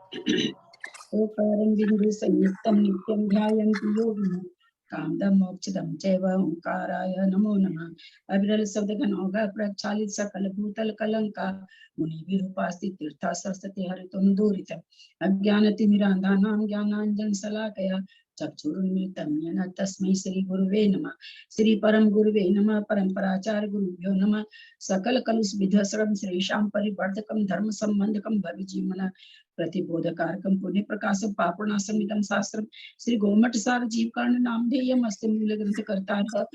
ओकारं बिन्दु संयुक्तं नित्यं ध्यायन्ति योगिनः कामदं मोक्षदं चैव ओंकाराय नमो नमः। अविरल शब्द घन होगा प्रक्षालित सकल भूतल कलंका मुनि विरूपास्ति तीर्था सरस्वती हरितुम दूरितम् अज्ञानतिमिरान्धानां ज्ञानाञ्जन शलाकया चक्षुरुन्मिलितं येन तस्मै श्री गुरुवे नमः। श्री परम गुरुवे नमः। परम्पराचार्य गुरुभ्यो नमः। सकल कलुष विध्वस्त्रं श्रीशां परिवर्धकं धर्म संबंधकं भविजीवनं प्रतिबोधकारकं पुण्य प्रकाशम पापूर्णासमिदं शास्त्रम श्री गोमठ सार जीव कर्ण नामधेयम अस्ति मूल ग्रंथ कर्ता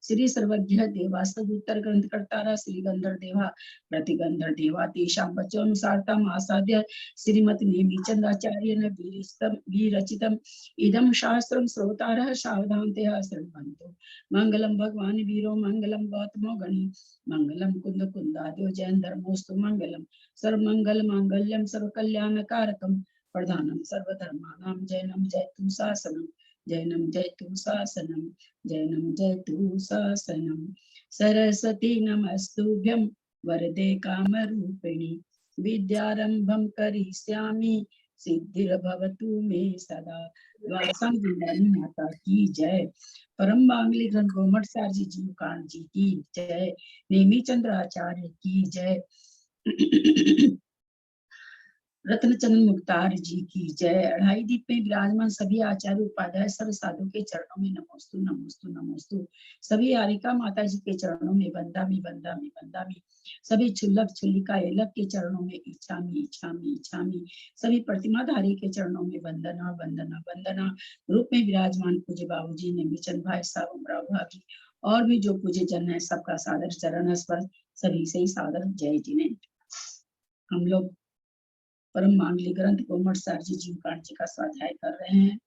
श्री सर्वज्ञ देवास्तुत्तर ग्रंथ कर्ता श्री गंधर देवा प्रतिगंधर देवा तेषां वचोनुसारताम् आसाद्य श्रीमती नेमिचंद्राचार्य ने विरचितम् इदं शास्त्रं श्रोतारः सावधानतया शृण्वन्तु। मंगलम भगवान वीरो मंगलम गौतमो गणि मंगलम कुंद कुंदाद्यो जैन धर्मोस्तु मंगलम सर्वमंगल मांगल्यम सर्वकल्याणकारकम प्रधानम सर्वधर्मानां जैनम जयतु शासनम जैनम जयतु शासनम जैनम जयतु शासनम। सरस्वती नमस्तुभ्यं वरदे कामरूपिणी विद्यारंभं करिष्यामि सिद्धिर्भवतु मे सदा। माता की जय। परम मांगलिक ग्रंथ गोमठ सार जी जीव कांड जी की जय। नेमिचंद्र आचार्य की जय। रत्नचंद्र मुक्तार जी की जय। अढ़ाई दीप में विराजमान सभी आचार्य उपाध्याय सर्व साधु के चरणों में नमोस्तु नमोस्तु नमोस्तु। सभी आरिका माता जी के चरणों में बंदामी बंदामी बंदामी। सभी छुल्लक छुल्लिका एलक के चरणों में इच्छामी इच्छामी इच्छामी। सभी प्रतिमाधारी के चरणों में वंदना वंदना वंदना। रूप में विराजमान पूज्य बाबूजी नेमिचंद भाई साहब उमराव भाभी और भी जो पूज्य जन है सबका सादर चरण स्पर्श सभी से ही सादर जय जिन्हें। हम लोग परम मांगलिक ग्रंथ गोमठ सार जी जीव कांड जी का स्वाध्याय कर रहे हैं,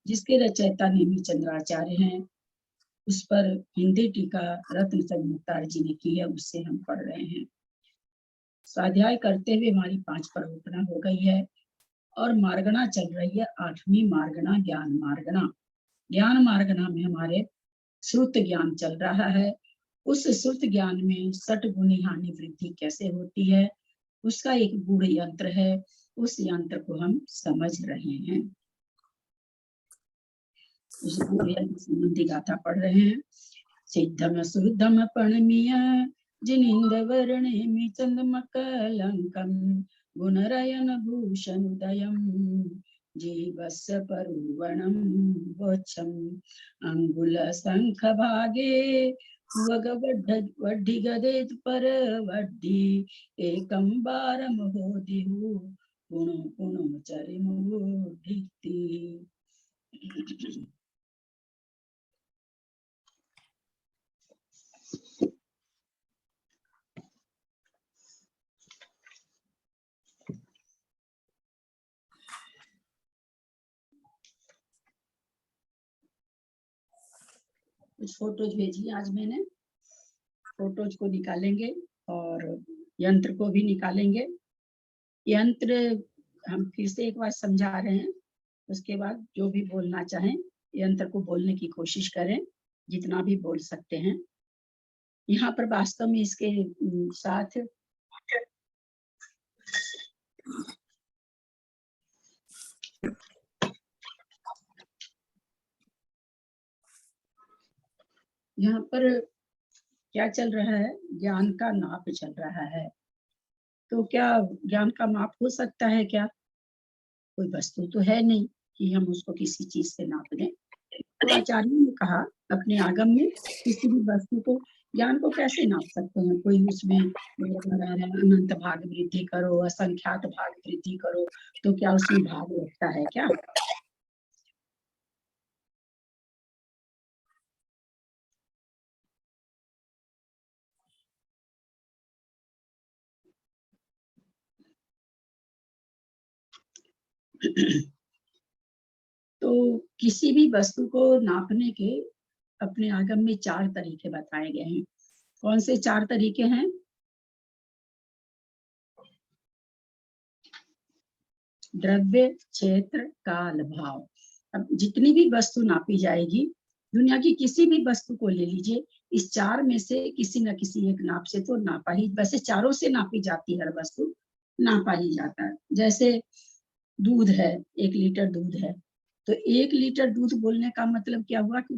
जिसके रचयिता नेमिचंद्राचार्य हैं। उस पर हिंदी टीका रत्नचंद्र मुक्तार जी ने की है, उससे हम पढ़ रहे हैं। स्वाध्याय करते हुए हमारी 5 प्रवृत्तियां हो गई है और मार्गणा चल रही है। 8वीं मार्गणा ज्ञान मार्गणा। ज्ञान मार्गणा में हमारे श्रुत ज्ञान चल रहा है। उस श्रुत ज्ञान में सठ गुणी हानि वृद्धि कैसे होती है, उसका एक गूढ़ यंत्र है। उस यंत्र को हम समझ रहे हैं। उस गूढ़ यंत्र संबंधी गाथा पढ़ रहे हैं। सिद्धम सुद्धम पणमीय जिनिंद वर्णेमि चंदमकलंकम गुणरयन भूषण उदयम जीवस्य परुवणम वोच्छम अंगुल संख भागे वड्ढि गदेत पर वड्ढि एकं बारम होदिहु गुणो गुणो चरिमु ढिक्ति। कुछ फोटोज भेजी आज मैंने, फोटोज को निकालेंगे और यंत्र को भी निकालेंगे। यंत्र हम फिर से एक बार समझा रहे हैं, उसके बाद जो भी बोलना चाहें यंत्र को बोलने की कोशिश करें, जितना भी बोल सकते हैं। यहाँ पर वास्तव में इसके साथ यहाँ पर क्या चल रहा है, ज्ञान का नाप चल रहा है। तो क्या ज्ञान का माप हो सकता है क्या? कोई वस्तु तो है नहीं कि हम उसको किसी चीज से नाप दें। तो आचार्य ने कहा अपने आगम में किसी भी वस्तु को, ज्ञान को कैसे नाप सकते हैं? कोई उसमें अनंत भाग वृद्धि करो, असंख्यात भाग वृद्धि करो, तो क्या उसमें भाग लगता है क्या? तो किसी भी वस्तु को नापने के अपने आगम में 4 तरीके बताए गए हैं। कौन से 4 तरीके हैं? द्रव्य, क्षेत्र, काल, भाव। अब जितनी भी वस्तु नापी जाएगी, दुनिया की किसी भी वस्तु को ले लीजिए, इस 4 में से किसी न किसी एक नाप से तो नापा ही, वैसे चारों से नापी जाती है हर वस्तु, नापा ही जाता है। जैसे दूध है, 1 लीटर दूध है, तो 1 लीटर दूध बोलने का मतलब क्या हुआ कि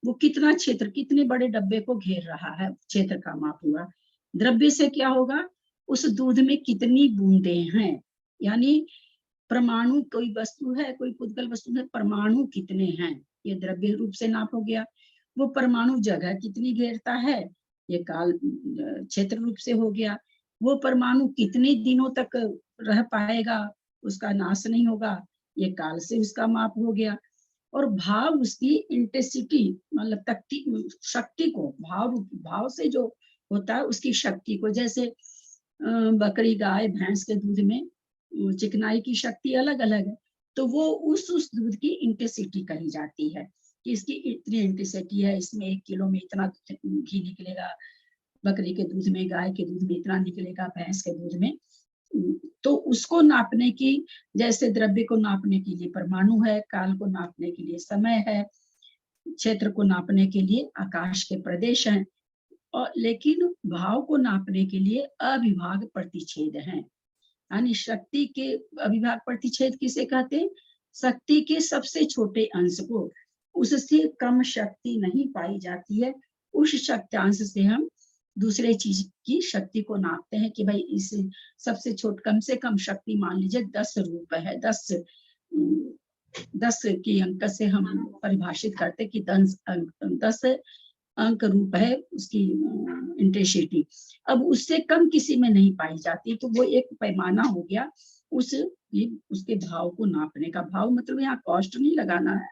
वो कितना क्षेत्र, कितने बड़े डब्बे को घेर रहा है, क्षेत्र का माप हुआ। द्रव्य से क्या होगा, उस दूध में कितनी बूंदे हैं, यानी परमाणु, कोई वस्तु है, कोई पुद्गल वस्तु है, परमाणु कितने हैं, ये द्रव्य रूप से नाप हो गया। वो परमाणु जगह कितनी घेरता है, ये काल क्षेत्र रूप से हो गया। वो परमाणु कितने दिनों तक रह पाएगा, उसका नाश नहीं होगा, ये काल से उसका माप हो गया। और भाव उसकी इंटेंसिटी, मतलब शक्ति को, भाव से जो होता है उसकी शक्ति को, जैसे बकरी, गाय, भैंस के दूध में चिकनाई की शक्ति अलग अलग है, तो वो उस दूध की इंटेंसिटी कही जाती है कि इसकी इतनी इंटेंसिटी है, इसमें 1 किलो में इतना घी निकलेगा, बकरी के दूध में, गाय के दूध में इतना निकलेगा, भैंस के दूध में। तो उसको नापने की, जैसे द्रव्य को नापने के लिए परमाणु है, काल को नापने के लिए समय है, क्षेत्र को नापने के लिए आकाश के प्रदेश हैं, और लेकिन भाव को नापने के लिए अविभाग प्रतिच्छेद हैं। यानी शक्ति के अविभाग प्रतिच्छेद किसे कहते हैं, शक्ति के सबसे छोटे अंश को, उससे कम शक्ति नहीं पाई जाती है, उस शक्त्यांश से हम दूसरे चीज की शक्ति को नापते हैं कि भाई इस सबसे छोट, कम से कम शक्ति मान लीजिए 10 रूप है, 10 की अंक से हम परिभाषित करते कि 10 अंक रूप है उसकी इंटेंसिटी। अब उससे कम किसी में नहीं पाई जाती, तो वो एक पैमाना हो गया उसके भाव को नापने का। भाव मतलब यहाँ कॉस्ट नहीं लगाना है,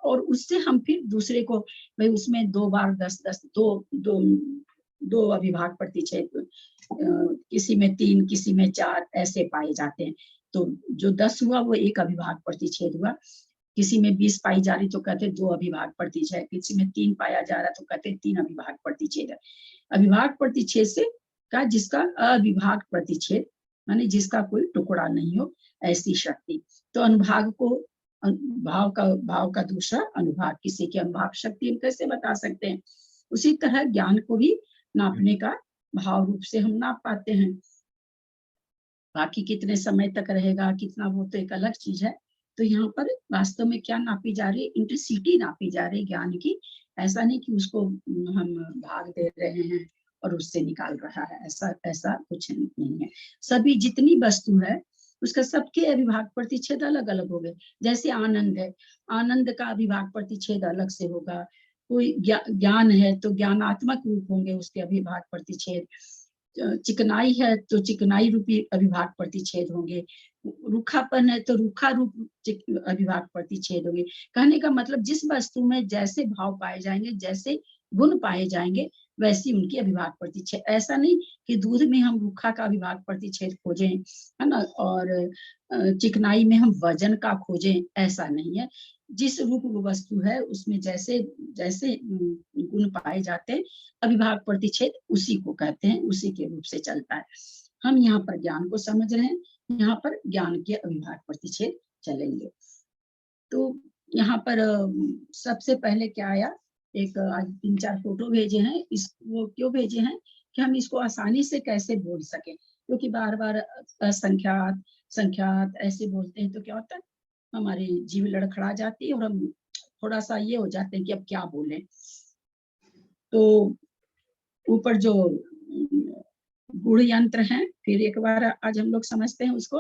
और उससे हम फिर दूसरे को, भाई उसमें 2 बार 10 दो अविभाग प्रतिच्छेद, किसी में 3, किसी में 4 ऐसे पाए जाते हैं। तो जो 10 हुआ वो एक अविभाग प्रतिच्छेद हुआ, किसी में 20 पाई जा रही तो कहते 2 अविभाग प्रतिच्छेद, किसी में 3 पाया जा रहा तो कहते 3 अविभाग प्रतिच्छेद है। अविभाग प्रतिच्छेद से का जिसका अविभाग प्रतिच्छेद माने जिसका कोई टुकड़ा नहीं हो, ऐसी शक्ति। तो अनुभाग को भाव का दूसरा अनुभाग, किसी की अनुभाग शक्ति हम कैसे बता सकते हैं। उसी तरह ज्ञान को भी नापने का भाव रूप से हम नाप पाते हैं। बाकी कितने समय तक रहेगा, कितना, वो तो एक अलग चीज है। तो यहाँ पर वास्तव में क्या नापी जा रही है, इंटेंसिटी नापी जा रही है ज्ञान की। ऐसा नहीं कि उसको हम भाग दे रहे हैं और उससे निकाल रहा है, ऐसा ऐसा कुछ नहीं है। सभी जितनी वस्तु है उसका सबके अविभाग प्रतिच्छेद अलग अलग हो गए। जैसे आनंद है, आनंद का अविभाग प्रतिच्छेद अलग से होगा। कोई ज्ञान है तो ज्ञानात्मक रूप होंगे उसके अविभाग प्रतिच्छेद। चिकनाई है तो चिकनाई रूपी अविभाग प्रतिच्छेद होंगे। रूखापन है तो रूखा रूप अविभाग प्रतिच्छेद होंगे। कहने का मतलब जिस वस्तु में जैसे भाव पाए जाएंगे, जैसे गुण पाए जाएंगे, वैसी उनकी अविभाग प्रतिच्छेद। ऐसा नहीं कि दूध में हम रूखा का अविभाग प्रतिच्छेद खोजें, है ना, और चिकनाई में हम वजन का खोजें, ऐसा नहीं है। जिस रूप वस्तु है उसमें जैसे जैसे गुण पाए जाते हैं, अविभाग प्रतिच्छेद उसी को कहते हैं, उसी के रूप से चलता है। हम यहाँ पर ज्ञान को समझ रहे हैं, यहाँ पर ज्ञान के अविभाग प्रतिच्छेद चलेंगे। तो यहाँ पर सबसे पहले क्या आया, एक आज 3-4 फोटो भेजे हैं। वो क्यों भेजे हैं कि हम इसको आसानी से कैसे बोल सके, क्योंकि बार बार असंख्यात संख्यात ऐसे बोलते हैं तो क्या होता है, हमारी जीभ लड़खड़ा जाती है और हम थोड़ा सा ये हो जाते हैं कि अब क्या बोले। तो ऊपर जो गुण यंत्र हैं, फिर एक बार आज हम लोग समझते हैं उसको।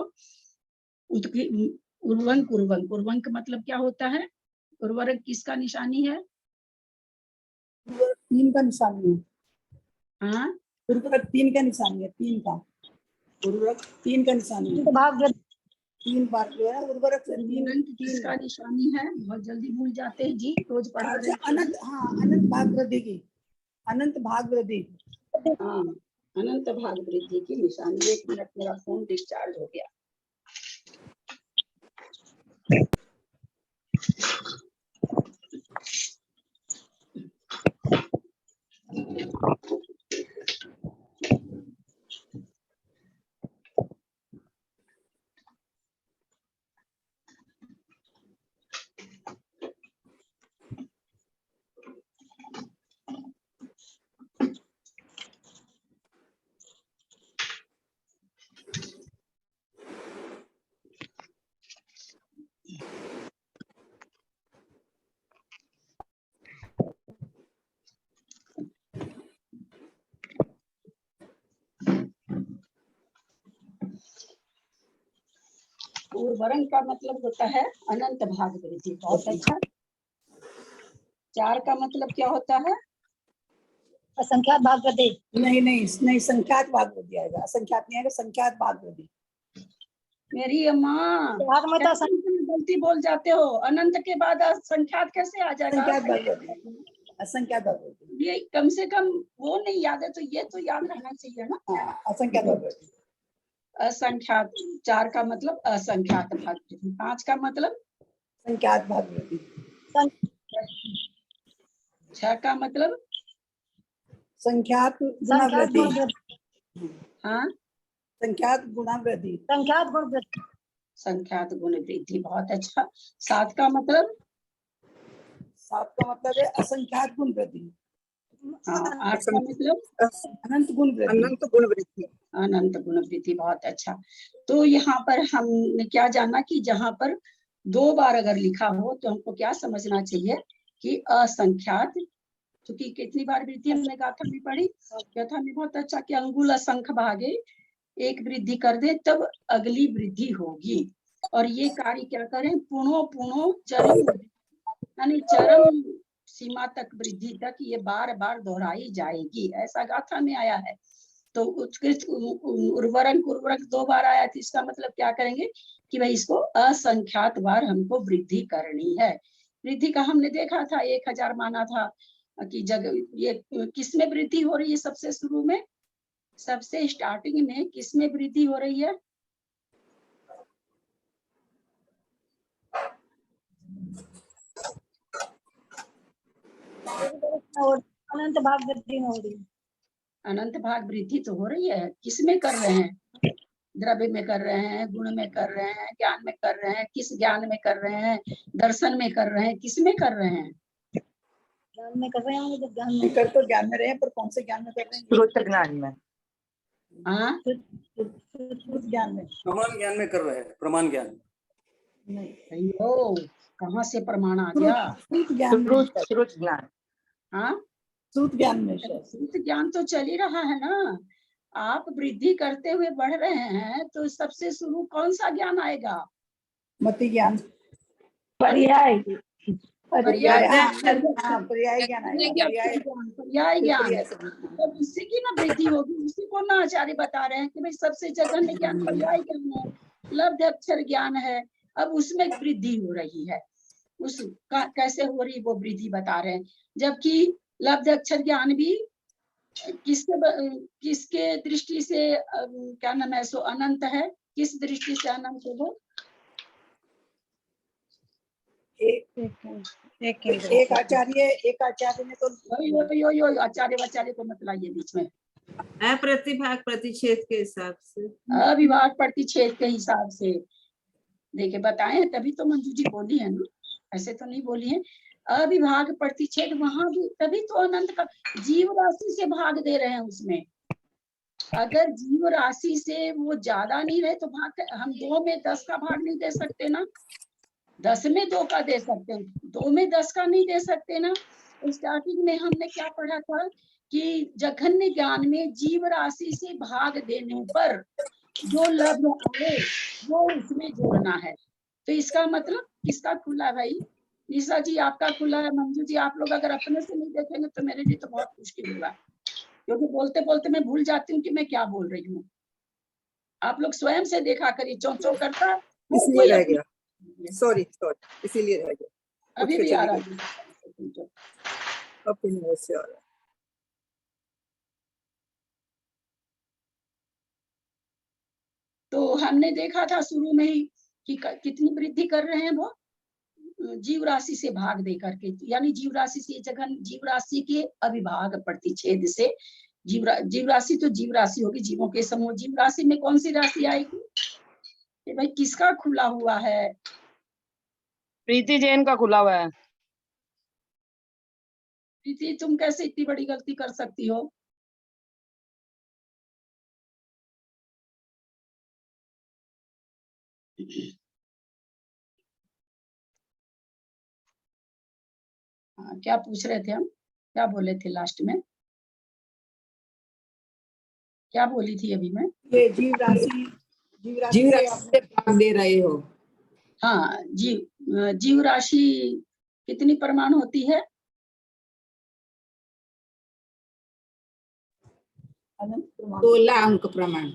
उर्वंक, उर्वंक, उर्वंक मतलब क्या होता है, उर्वरक किसका निशानी है, 3 का निशानी है। हाँ, उर्वरक 3 का निशानी है, 3 का उर्वरक 3 का निशानी है। भाग 3 बार जो है उर्वरक से 3 किसका निशानी है, बहुत जल्दी भूल जाते हैं जी, रोज पढ़ा रहे हैं। अनंत, हाँ अनंत भाग वृद्धि की, अनंत भाग वृद्धि। हाँ, अनंत भाग वृद्धि की निशानी। 1 मिनट, मेरा फोन डिस्चार्ज हो गया। उर्वरक का मतलब होता है अनंत भाग वृद्धि। बहुत अच्छा। 4 का मतलब क्या होता है? असंख्यात भाग वृद्धि। नहीं, संख्यात भाग वृद्धि आएगा, असंख्यात नहीं आएगा, संख्यात भाग वृद्धि। मेरी अम्मा भाग में तो गलती बोल जाते हो, अनंत के बाद असंख्यात कैसे आ जाएगा? असंख्यात भाग वृद्धि, असंख्यात भाग वृद्धि। ये कम से कम वो नहीं याद है तो ये तो याद रहना चाहिए ना। हाँ, असंख्यात भाग वृद्धि। असंख्यात। 4 का मतलब असंख्यात भाग वृद्धि। 5 का मतलब संख्यात भाग वृद्धि। 6 का मतलब संख्यात गुणा संख्यात वृद्धि। गुण वृद्धि। हाँ, संख्यात गुणा वृद्धि। संख्यात गुण वृद्धि। संख्यात गुण वृद्धि। बहुत अच्छा। 7 का मतलब 7 का मतलब है असंख्यात गुण वृद्धि। हाँ। 8 का मतलब अनंत गुण वृद्धि। अनंत गुण वृद्धि। अनंत गुण वृद्धि। बहुत अच्छा। तो यहाँ पर हमने क्या जाना कि जहाँ पर 2 बार अगर लिखा हो तो हमको क्या समझना चाहिए कि असंख्यात, क्योंकि कितनी बार वृद्धि हमने गाथा में पढ़ी, गाथा में बहुत अच्छा कि अंगुल असंख्य भागे एक वृद्धि कर दे तब अगली वृद्धि होगी। और ये कार्य क्या करें? पुनो पुनो चरम, यानी चरम सीमा तक वृद्धि तक ये बार बार दोहराई जाएगी, ऐसा गाथा में आया है। तो उत्कृष्ट उर्वरक 2 बार आया तो इसका मतलब क्या करेंगे कि भाई इसको असंख्यात बार हमको वृद्धि करनी है। वृद्धि का हमने देखा था 1000 माना था कि जगह ये किस में वृद्धि हो रही है? सबसे शुरू में, सबसे स्टार्टिंग में किस में वृद्धि हो रही है? और अनंत भाग वृद्धि में हो रही है। अनंत भाग वृद्धि तो हो रही है। किस में कर रहे हैं? द्रव्य में कर रहे हैं, गुण में कर रहे हैं, ज्ञान में कर रहे हैं। किस ज्ञान में कर रहे हैं? दर्शन में कर रहे हैं, किस में कर रहे हैं? ज्ञान में कर रहे होंगे, जब ज्ञान में कर तो ज्ञान में रहे हैं, पर कौन से ज्ञान में कर रहे हैं? श्रोत ज्ञान में, हाँ, शुद्ध ज्ञान में। प्रमाण ज्ञान में कर रहे हैं। प्रमाण ज्ञान नहीं, ओ कहाँ से प्रमाण आ गया? श्रुत ज्ञान में। श्रुत ज्ञान। हाँ, श्रुत ज्ञान में। शुद्ध ज्ञान तो चल ही रहा है ना। आप वृद्धि करते हुए बढ़ रहे हैं तो सबसे शुरू कौन सा ज्ञान आएगा? मति ज्ञान। पर्याय पर्याय पर्याय ज्ञान आएगा। पर्याय ज्ञान। तो उसी की ना वृद्धि होगी। उसी को ना आचार्य बता रहे हैं कि भाई सबसे जघन्य ज्ञान पर्याय ज्ञान है, लब्ध अक्षर ज्ञान है। अब उसमें वृद्धि हो रही है। उस कैसे हो रही वो वृद्धि बता रहे हैं। जबकि लब्ध अक्षर ज्ञान भी किसके दृष्टि से क्या नाम है, सो अनंत है। किस दृष्टि से अनंत है वो? एक आचार्य ने तो यो आचार्य को मत लाइए बीच में। अप्रतिभाग प्रतिषेध के हिसाब से, अविभाग प्रतिच्छेद के हिसाब से देखे बताए हैं, तभी तो मंजू जी बोली है ना, ऐसे तो नहीं बोली है। अविभाग प्रतिच्छेद वहां भी, तभी तो अनंत का जीव राशि से भाग दे रहे हैं उसमें। अगर जीव राशि से वो ज्यादा नहीं रहे तो भाग, हम 2 में 10 का भाग नहीं दे सकते ना, 10 में 2 का दे सकते हैं, 2 में 10 का नहीं दे सकते ना। स्टार्टिंग में हमने क्या पढ़ा था कि जघन्य ज्ञान में जीव राशि से भाग देने पर जो लब्ध आए वो उसमें जोड़ना है। तो इसका मतलब किसका खुला भाई? निशा जी आपका खुला है, मंजू जी आप लोग अगर अपने से नहीं देखेंगे तो मेरे लिए तो बहुत मुश्किल होगा, क्योंकि बोलते बोलते मैं भूल जाती हूँ कि मैं क्या बोल रही हूँ। आप लोग स्वयं से देखा करिए, चौ चौ करता है इसलिए रह गया। सॉरी इसीलिए रह गया। अभी भी आ रहा है। अब फिर से आ रहा है। तो हमने देखा था शुरू में ही कि कितनी वृद्धि कर रहे हैं वो जीव राशि से भाग दे करके, यानी जीव राशि से जगह जीव राशि के अविभाग प्रतिच्छेद से जीव राशि तो जीव राशि होगी, जीवों के समूह। जीव राशि में कौन सी राशि आएगी? भाई किसका खुला हुआ है? प्रीति जैन का खुला हुआ है। प्रीति तुम कैसे इतनी बड़ी गलती कर सकती हो? हाँ, क्या पूछ रहे थे हम? क्या बोले थे लास्ट में? क्या बोली थी अभी मैं? ये जीव जीव राशि जीव से राशि आपने से भाग दे रहे हो। हाँ, जीव राशि कितनी परमाणु होती है? अनंत प्रमाण 16 अंक प्रमाण।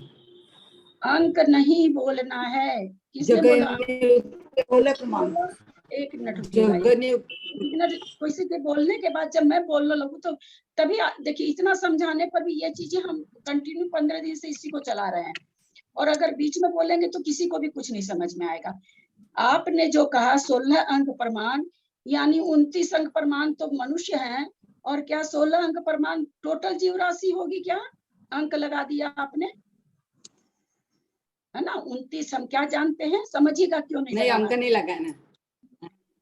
अंक नहीं बोलना है, किसने बोला? जगन्य 16 प्रमाण। एक मिनट रुकिएगा, जगन्य एक मिनट। किसी के बोलने के बाद जब मैं बोलने लगूं तो तभी देखिए, इतना समझाने पर भी ये चीजें हम कंटिन्यू 15 दिन से इसी को चला रहे हैं, और अगर बीच में बोलेंगे तो किसी को भी कुछ नहीं समझ में आएगा। आपने जो कहा 16 अंक प्रमाण, यानी 29 अंक प्रमाण तो मनुष्य हैं, और क्या 16 अंक प्रमाण टोटल जीव राशि होगी क्या? अंक लगा दिया आपने, है ना? 29 हम क्या जानते हैं, समझिएगा क्यों नहीं नहीं, लगाना? अंक नहीं लगाना।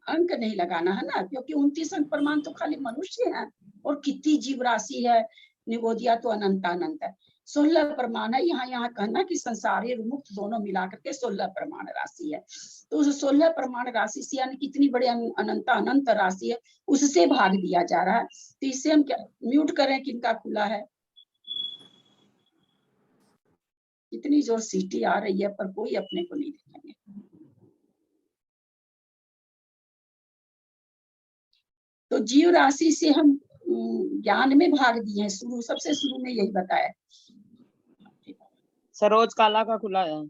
अंक नहीं लगाना है ना, क्योंकि 29 अंक प्रमाण तो खाली मनुष्य है, और कितनी जीव राशि है, निगोदिया तो अनंत अनंत है। 16 प्रमाण है। यहाँ कहना कि संसारी और मुक्त दोनों मिलाकर के 16 प्रमाण राशि है। तो उस 16 प्रमाण राशि से, यानी कितनी बड़ी अनंत अनंत राशि है, उससे भाग दिया जा रहा है। तो इससे हम क्या म्यूट करें, किनका खुला है? इतनी जोर सीटी आ रही है पर कोई अपने को नहीं देखेंगे। तो जीव राशि से हम ज्ञान में भाग दिए हैं। सबसे शुरू में यही बताया। सरोज काला का खुला है।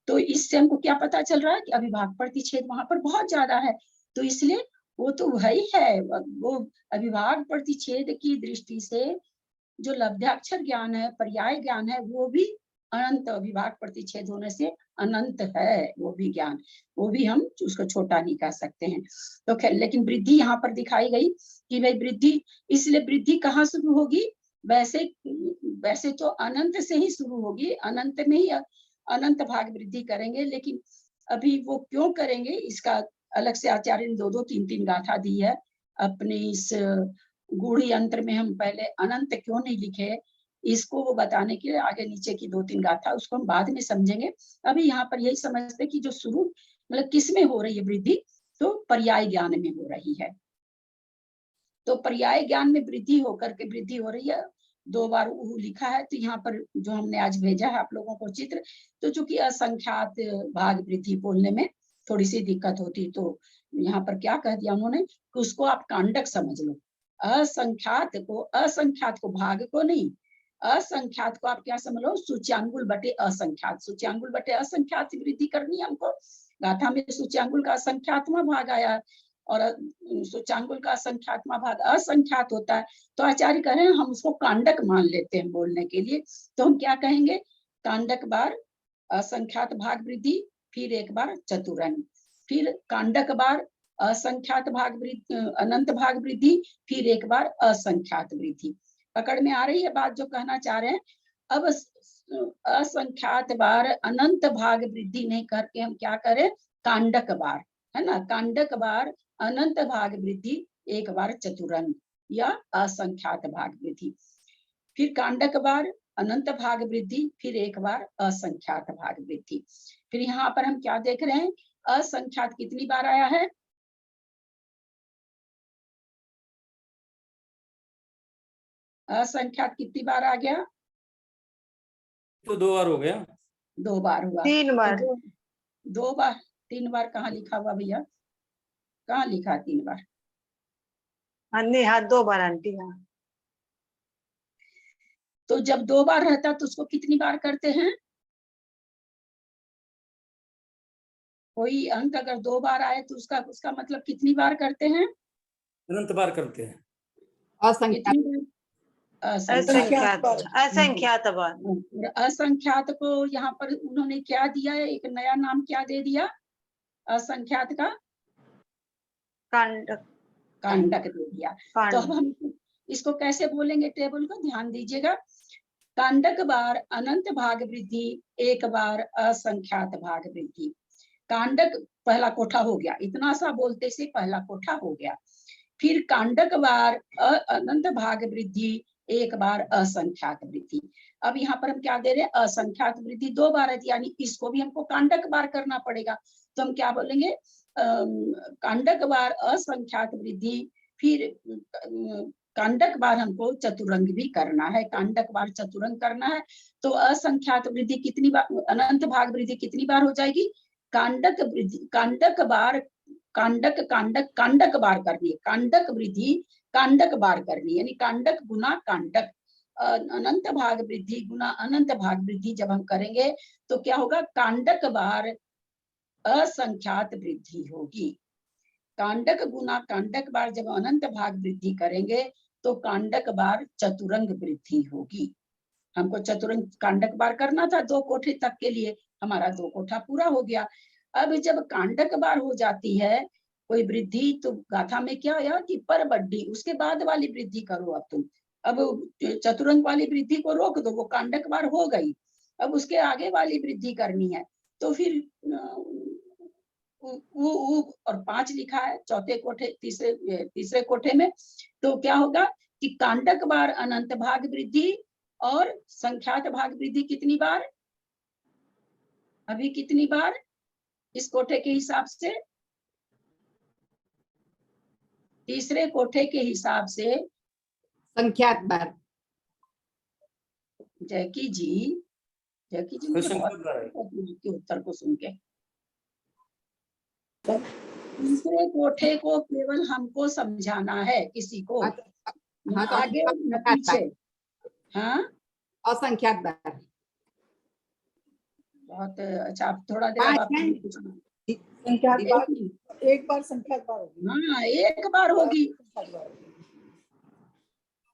तो इससे हमको क्या पता चल रहा है कि अविभाग प्रतिच्छेद वहां पर बहुत ज्यादा है, तो इसलिए वो तो वही है। वो अविभाग प्रतिच्छेद की दृष्टि से जो लब्धाक्षर ज्ञान है, पर्याय ज्ञान है, वो भी अनंत, विभाग प्रतिच्छेद होने से अनंत है वो भी ज्ञान। वो भी हम उसको छोटा नहीं कह सकते हैं। तो खैर, लेकिन वृद्धि यहाँ पर दिखाई गई कि भाई वृद्धि, इसलिए वृद्धि कहाँ शुरू होगी? वैसे तो अनंत से ही शुरू होगी, अनंत में ही अनंत भाग वृद्धि करेंगे, लेकिन अभी वो क्यों करेंगे इसका अलग से आचार्य ने 2-2, 3-3 गाथा दी है। अपने इस गूढ़ी यंत्र में हम पहले अनंत क्यों नहीं लिखे, इसको वो बताने के लिए आगे नीचे की 2-3 गाथा, उसको हम बाद में समझेंगे। अभी यहाँ पर यही समझते कि जो शुरू मतलब किस में हो रही है वृद्धि, तो पर्याय ज्ञान में हो रही है। तो पर्याय ज्ञान में वृद्धि होकर के वृद्धि हो रही है। 2 बार लिखा है, तो यहाँ पर जो हमने आज भेजा है आप लोगों को चित्र, तो चूंकि असंख्यात भाग वृद्धि बोलने में थोड़ी सी दिक्कत होती, तो यहाँ पर क्या कह दिया उन्होंने कि उसको आप कांडक समझ लो। असंख्यात को भाग को नहीं, असंख्यात को आप क्या समझ लो? सूच्यांगुल बटे असंख्यात। सूच्यांगुल बटे असंख्यात से वृद्धि करनी है हमको। गाथा में सूच्यांगुल का असंख्यातवां भाग आया, और सूच्यांगुल का असंख्यातवां भाग असंख्यात होता है, तो आचार्य कह रहे हैं हम उसको कांडक मान लेते हैं बोलने के लिए। तो हम क्या कहेंगे? कांडक बार असंख्यात भाग वृद्धि, फिर एक बार चतुरंग, फिर कांडक बार असंख्यात भाग वृद्धि, अनंत भाग वृद्धि, फिर एक बार असंख्यात वृद्धि। पकड़ में आ रही है बात जो कहना चाह रहे हैं? अब असंख्यात बार अनंत भाग वृद्धि नहीं करके हम क्या करें? कांडक बार, है ना? कांडक बार अनंत भाग वृद्धि, एक बार चतुरंग या असंख्यात भाग वृद्धि, फिर कांडक बार अनंत भाग वृद्धि, फिर एक बार असंख्यात भाग वृद्धि। फिर यहाँ पर हम क्या देख रहे हैं? असंख्यात कितनी बार आया है? असंख्यात कितनी बार आ गया? तो 2 बार हो गया। 2 बार हुआ। 3 बार। तो 2 बार, 3 बार कहाँ लिखा हुआ भैया? कहाँ लिखा 3 बार? नहीं, हाँ 2 बार आंटी। हाँ, तो जब 2 बार रहता तो उसको कितनी बार करते हैं? कोई अंक अगर 2 बार आए तो उसका मतलब कितनी बार करते हैं? अनंत बार करते हैं। असंख्यात। कितनी बार? असंख्यात, असंख्यात बार। असंख्यात को यहाँ पर उन्होंने क्या दिया है? एक नया नाम क्या दे दिया असंख्यात का? कांडक। कांडक दे दिया। तो अब हम इसको कैसे बोलेंगे? टेबल को ध्यान दीजिएगा। कांडक बार अनंत भाग वृद्धि, एक बार असंख्यात भाग वृद्धि। कांडक पहला कोठा हो गया, इतना सा बोलते से पहला कोठा हो गया। फिर कांडक बार अनंत भाग वृद्धि, एक बार असंख्यात वृद्धि। अब यहाँ पर हम क्या दे रहे हैं? असंख्यात वृद्धि 2 बार है, यानी इसको भी हमको कांडक बार करना पड़ेगा। तो हम क्या बोलेंगे? कांडक बार असंख्यात वृद्धि, फिर कांडक बार हमको चतुरंग भी करना है, कांडक बार चतुरंग करना है। तो असंख्यात वृद्धि कितनी बार, अनंत भाग वृद्धि कितनी बार हो जाएगी? कांडक वृद्धि, कांडक बार, कांडक कांडक कांडक बार करनी है, कांडक वृद्धि कांडक बार करनी, यानी कांडक गुना कांडक। अनंत भाग वृद्धि गुना अनंत भाग वृद्धि जब हम करेंगे तो क्या होगा? कांडक बार असंख्यात वृद्धि होगी। कांडक गुना कांडक बार जब अनंत भाग वृद्धि करेंगे तो कांडक बार चतुरंग वृद्धि होगी। हमको चतुरंग कांडक बार करना था 2 कोठे तक के लिए, हमारा 2 कोठा पूरा हो गया। अब जब कांडक बार हो जाती है कोई वृद्धि, तो गाथा में क्या आया कि पर बड्डी, उसके बाद वाली वृद्धि करो। अब तुम अब चतुरंग वाली वृद्धि को रोक दो, वो कांडक बार हो गई, अब उसके आगे वाली वृद्धि करनी है। तो फिर उ और 5 लिखा है चौथे कोठे, तीसरे कोठे में। तो क्या होगा कि कांडक बार अनंत भाग वृद्धि और संख्यात भाग वृद्धि कितनी बार? अभी कितनी बार इस कोठे के हिसाब से? तीसरे कोठे के हिसाब से संख्यात बार। जैकी जी मुझे बहुत उत्तर को सुन के, तीसरे कोठे को केवल हमको समझाना है किसी को, हाँ, तो आगे न पीछे। हाँ, असंख्यात बार। बहुत अच्छा। आप थोड़ा देर अब आप संख्यात बार, एक बार संख्यात बार होगी। हाँ, एक बार होगी।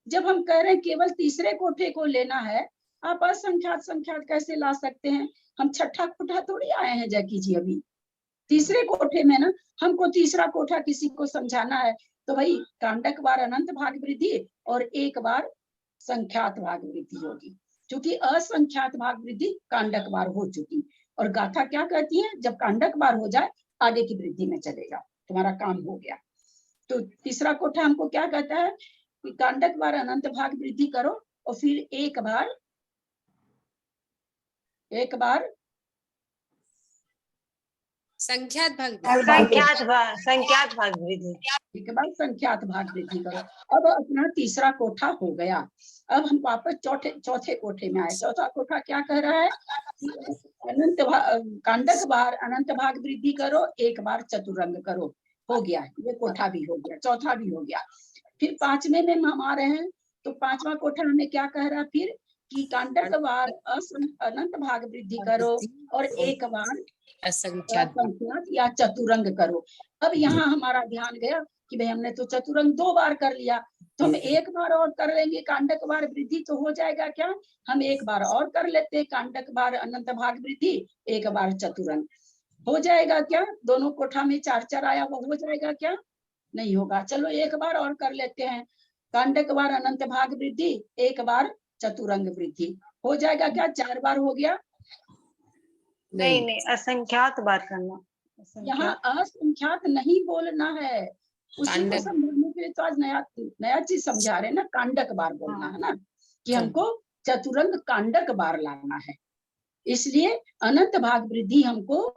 जब हम कह रहे हैं केवल तीसरे कोठे को लेना है, आप असंख्यात संख्यात कैसे ला सकते हैं? हम छठा कोठा थोड़ी आए हैं जैकी जी, अभी तीसरे कोठे में ना, हमको तीसरा कोठा किसी को समझाना है। तो भाई कांडक बार अनंत भाग वृद्धि और एक बार संख्यात भाग वृद्धि होगी, क्योंकि असंख्यात भाग वृद्धि कांडक बार हो चुकी। और गाथा क्या कहती है? जब कांडक बार हो जाए आगे की वृद्धि में चलेगा, तुम्हारा काम हो गया। तो तीसरा कोठा हमको क्या कहता है कि कांडक बार अनंत भाग वृद्धि करो और फिर एक बार संख्यात भाग संख्यात भाग वृद्धि, के बाद संख्यात भाग वृद्धि करो। अब अपना तीसरा कोठा हो गया। अब हम वापस चौथे कोठे में आए। चौथा कोठा क्या कह रहा है? अनंत कांडक बार अनंत भाग वृद्धि करो, एक बार चतुरंग करो। हो गया, ये कोठा भी हो गया, चौथा भी हो गया। फिर 5वें में हम आ रहे हैं। तो 5वां कोठा हमें क्या कह रहा है फिर? कि कांडक बार अनंत भाग वृद्धि करो और एक बार असंख्यात संख्यात या चतुरंग करो। अब यहाँ हमारा ध्यान गया कि भाई हमने तो चतुरंग 2 बार कर लिया, तो हम एक बार और कर लेंगे कांडक बार वृद्धि, तो हो जाएगा क्या? हम एक बार और कर लेते हैं कांडक बार अनंत भाग वृद्धि, एक बार चतुरंग, हो जाएगा क्या? दोनों कोठा में 4-4 आया, वो हो जाएगा क्या? नहीं होगा। चलो एक बार और कर लेते हैं, कांडक बार अनंत भाग वृद्धि, एक बार चतुरंग वृद्धि, हो जाएगा क्या? 4 बार हो गया। नहीं असंख्यात बार करना। यहाँ असंख्यात नहीं बोलना है, उसी को समझाने के लिए तो आज नया चीज समझा रहे हैं ना, कांडक बार बोलना है ना, कि हमको चतुरंग कांडक बार लाना है। इसलिए अनंत भाग वृद्धि हमको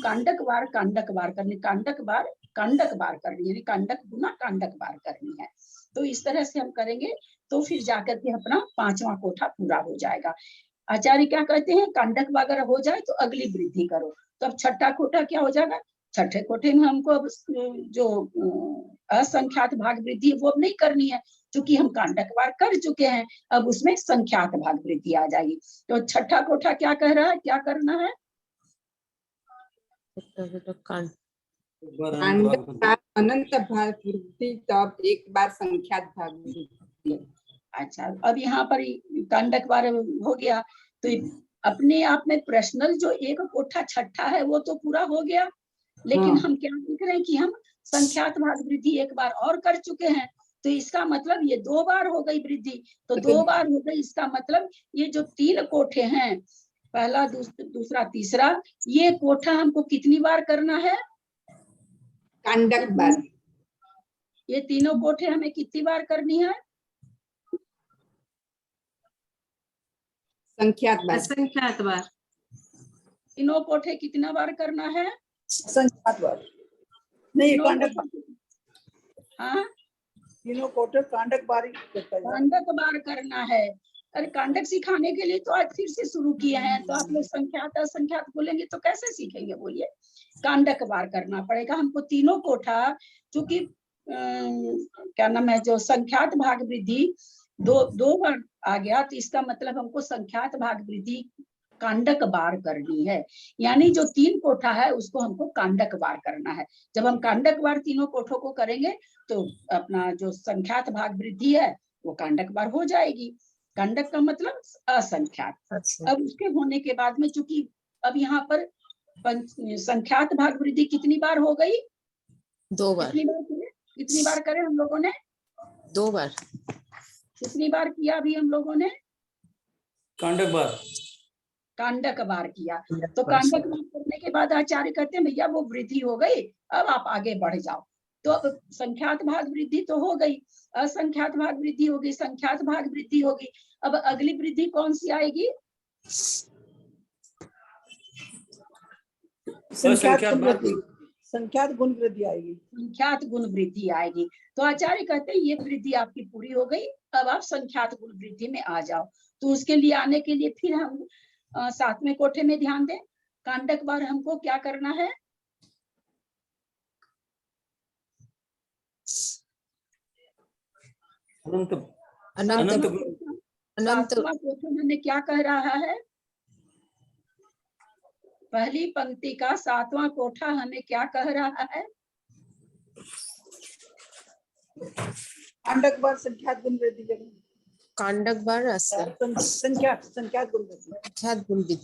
कांडक बार करनी, कांडक बार करनी, यानी कांडक गुना कांडक बार करनी है। तो इस तरह से हम करेंगे तो फिर जाकर के अपना 5वां कोठा पूरा हो जाएगा। आचार्य क्या कहते हैं? कांडक अगर हो जाए तो अगली वृद्धि करो। तो अब छठा कोठा क्या हो जाएगा? छठे कोठे में हमको अब जो असंख्यात भाग वृद्धि वो अब नहीं करनी है, क्योंकि हम कांडक बार कर चुके हैं। अब उसमें संख्यात भाग वृद्धि आ जाएगी। तो छठा कोठा क्या कह रहा है, क्या करना है? अनंत भाग वृद्धि, तब एक बार संख्यात भाग वृद्धि। अच्छा, अब यहाँ पर कांडक बार हो गया, तो अपने आप में पर्सनल जो एक कोठा छठा है वो तो पूरा हो गया, लेकिन हम क्या देख रहे हैं कि हम संख्यात भाग वृद्धि एक बार और कर चुके हैं। तो इसका मतलब ये 2 बार हो गई वृद्धि, तो 2 बार हो गई, इसका मतलब ये जो 3 कोठे हैं, पहला दूसरा तीसरा, ये कोठा हमको कितनी बार करना है? कांडक बार। ये तीनों कोठे हमें कितनी बार करनी है? असंख्यात बार। तीनों कोठे कितना बार करना है? संख्यात बार नहीं, कांडक। हाँ, तीनों कोटे कांडक बारी करता है। कांडक बार करना है। अरे कांडक सिखाने के लिए तो आज फिर से शुरू किए हैं, तो आप लोग संख्यात असंख्यात बोलेंगे तो कैसे सीखेंगे? बोलिए। कांडक बार करना पड़ेगा हमको तीनों कोठा, क्योंकि क्या नाम है, जो संख्यात भाग वृद्धि दो बार आ गया, तो इसका मतलब हमको संख्यात भाग वृद्धि कांडक बार करनी है। यानी जो 3 कोठा है उसको हमको कांडक बार करना है। जब हम कांडक बार तीनों कोठों को करेंगे तो अपना जो संख्यात भाग वृद्धि है वो कांडक बार हो जाएगी। कांडक का मतलब असंख्यात। अब उसके होने के बाद में, चूंकि अब यहाँ पर संख्यात भाग वृद्धि कितनी बार हो गई? 2 बार। कितनी बार करे हम लोगों ने? 2 बार। कितनी बार किया अभी हम लोगों ने? कांडक बार। कांडक बार किया। तो कांडक बार करने के बाद आचार्य कहते हैं भैया वो वृद्धि हो गई, अब आप आगे बढ़ जाओ। तो अब संख्यात भाग वृद्धि तो हो गई, असंख्यात भाग वृद्धि होगी, संख्यात भाग वृद्धि होगी। अब अगली वृद्धि कौन सी आएगी? संख्यात गुण वृद्धि आएगी। संख्यात गुण वृद्धि आएगी। तो आचार्य कहते हैं ये वृद्धि आपकी पूरी हो गई, अब आप संख्यात गुण वृद्धि में आ जाओ। तो उसके लिए आने के लिए फिर हम 7वें कोठे में ध्यान दें। कांडक बार हमको क्या करना है? अनंत अनंत अनंत 7वां कोठा मैंने क्या कह रहा है? पहली पंक्ति का 7वां कोठा हमें क्या कह रहा है? कांडक बार संख्यात गुण वृद्धि करें। कांडक बार संख्यात गुण वृद्धि। संख्यात गुण वृद्धि।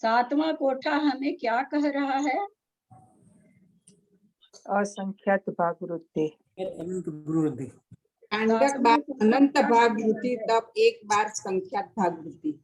7वां कोठा हमें क्या कह रहा है? असंख्यात भाग वृद्धि। अनंत गुण वृद्धि। कांडक बार अनंत भाग वृद्धि, तब एक बार संख्यात भाग वृद्धि।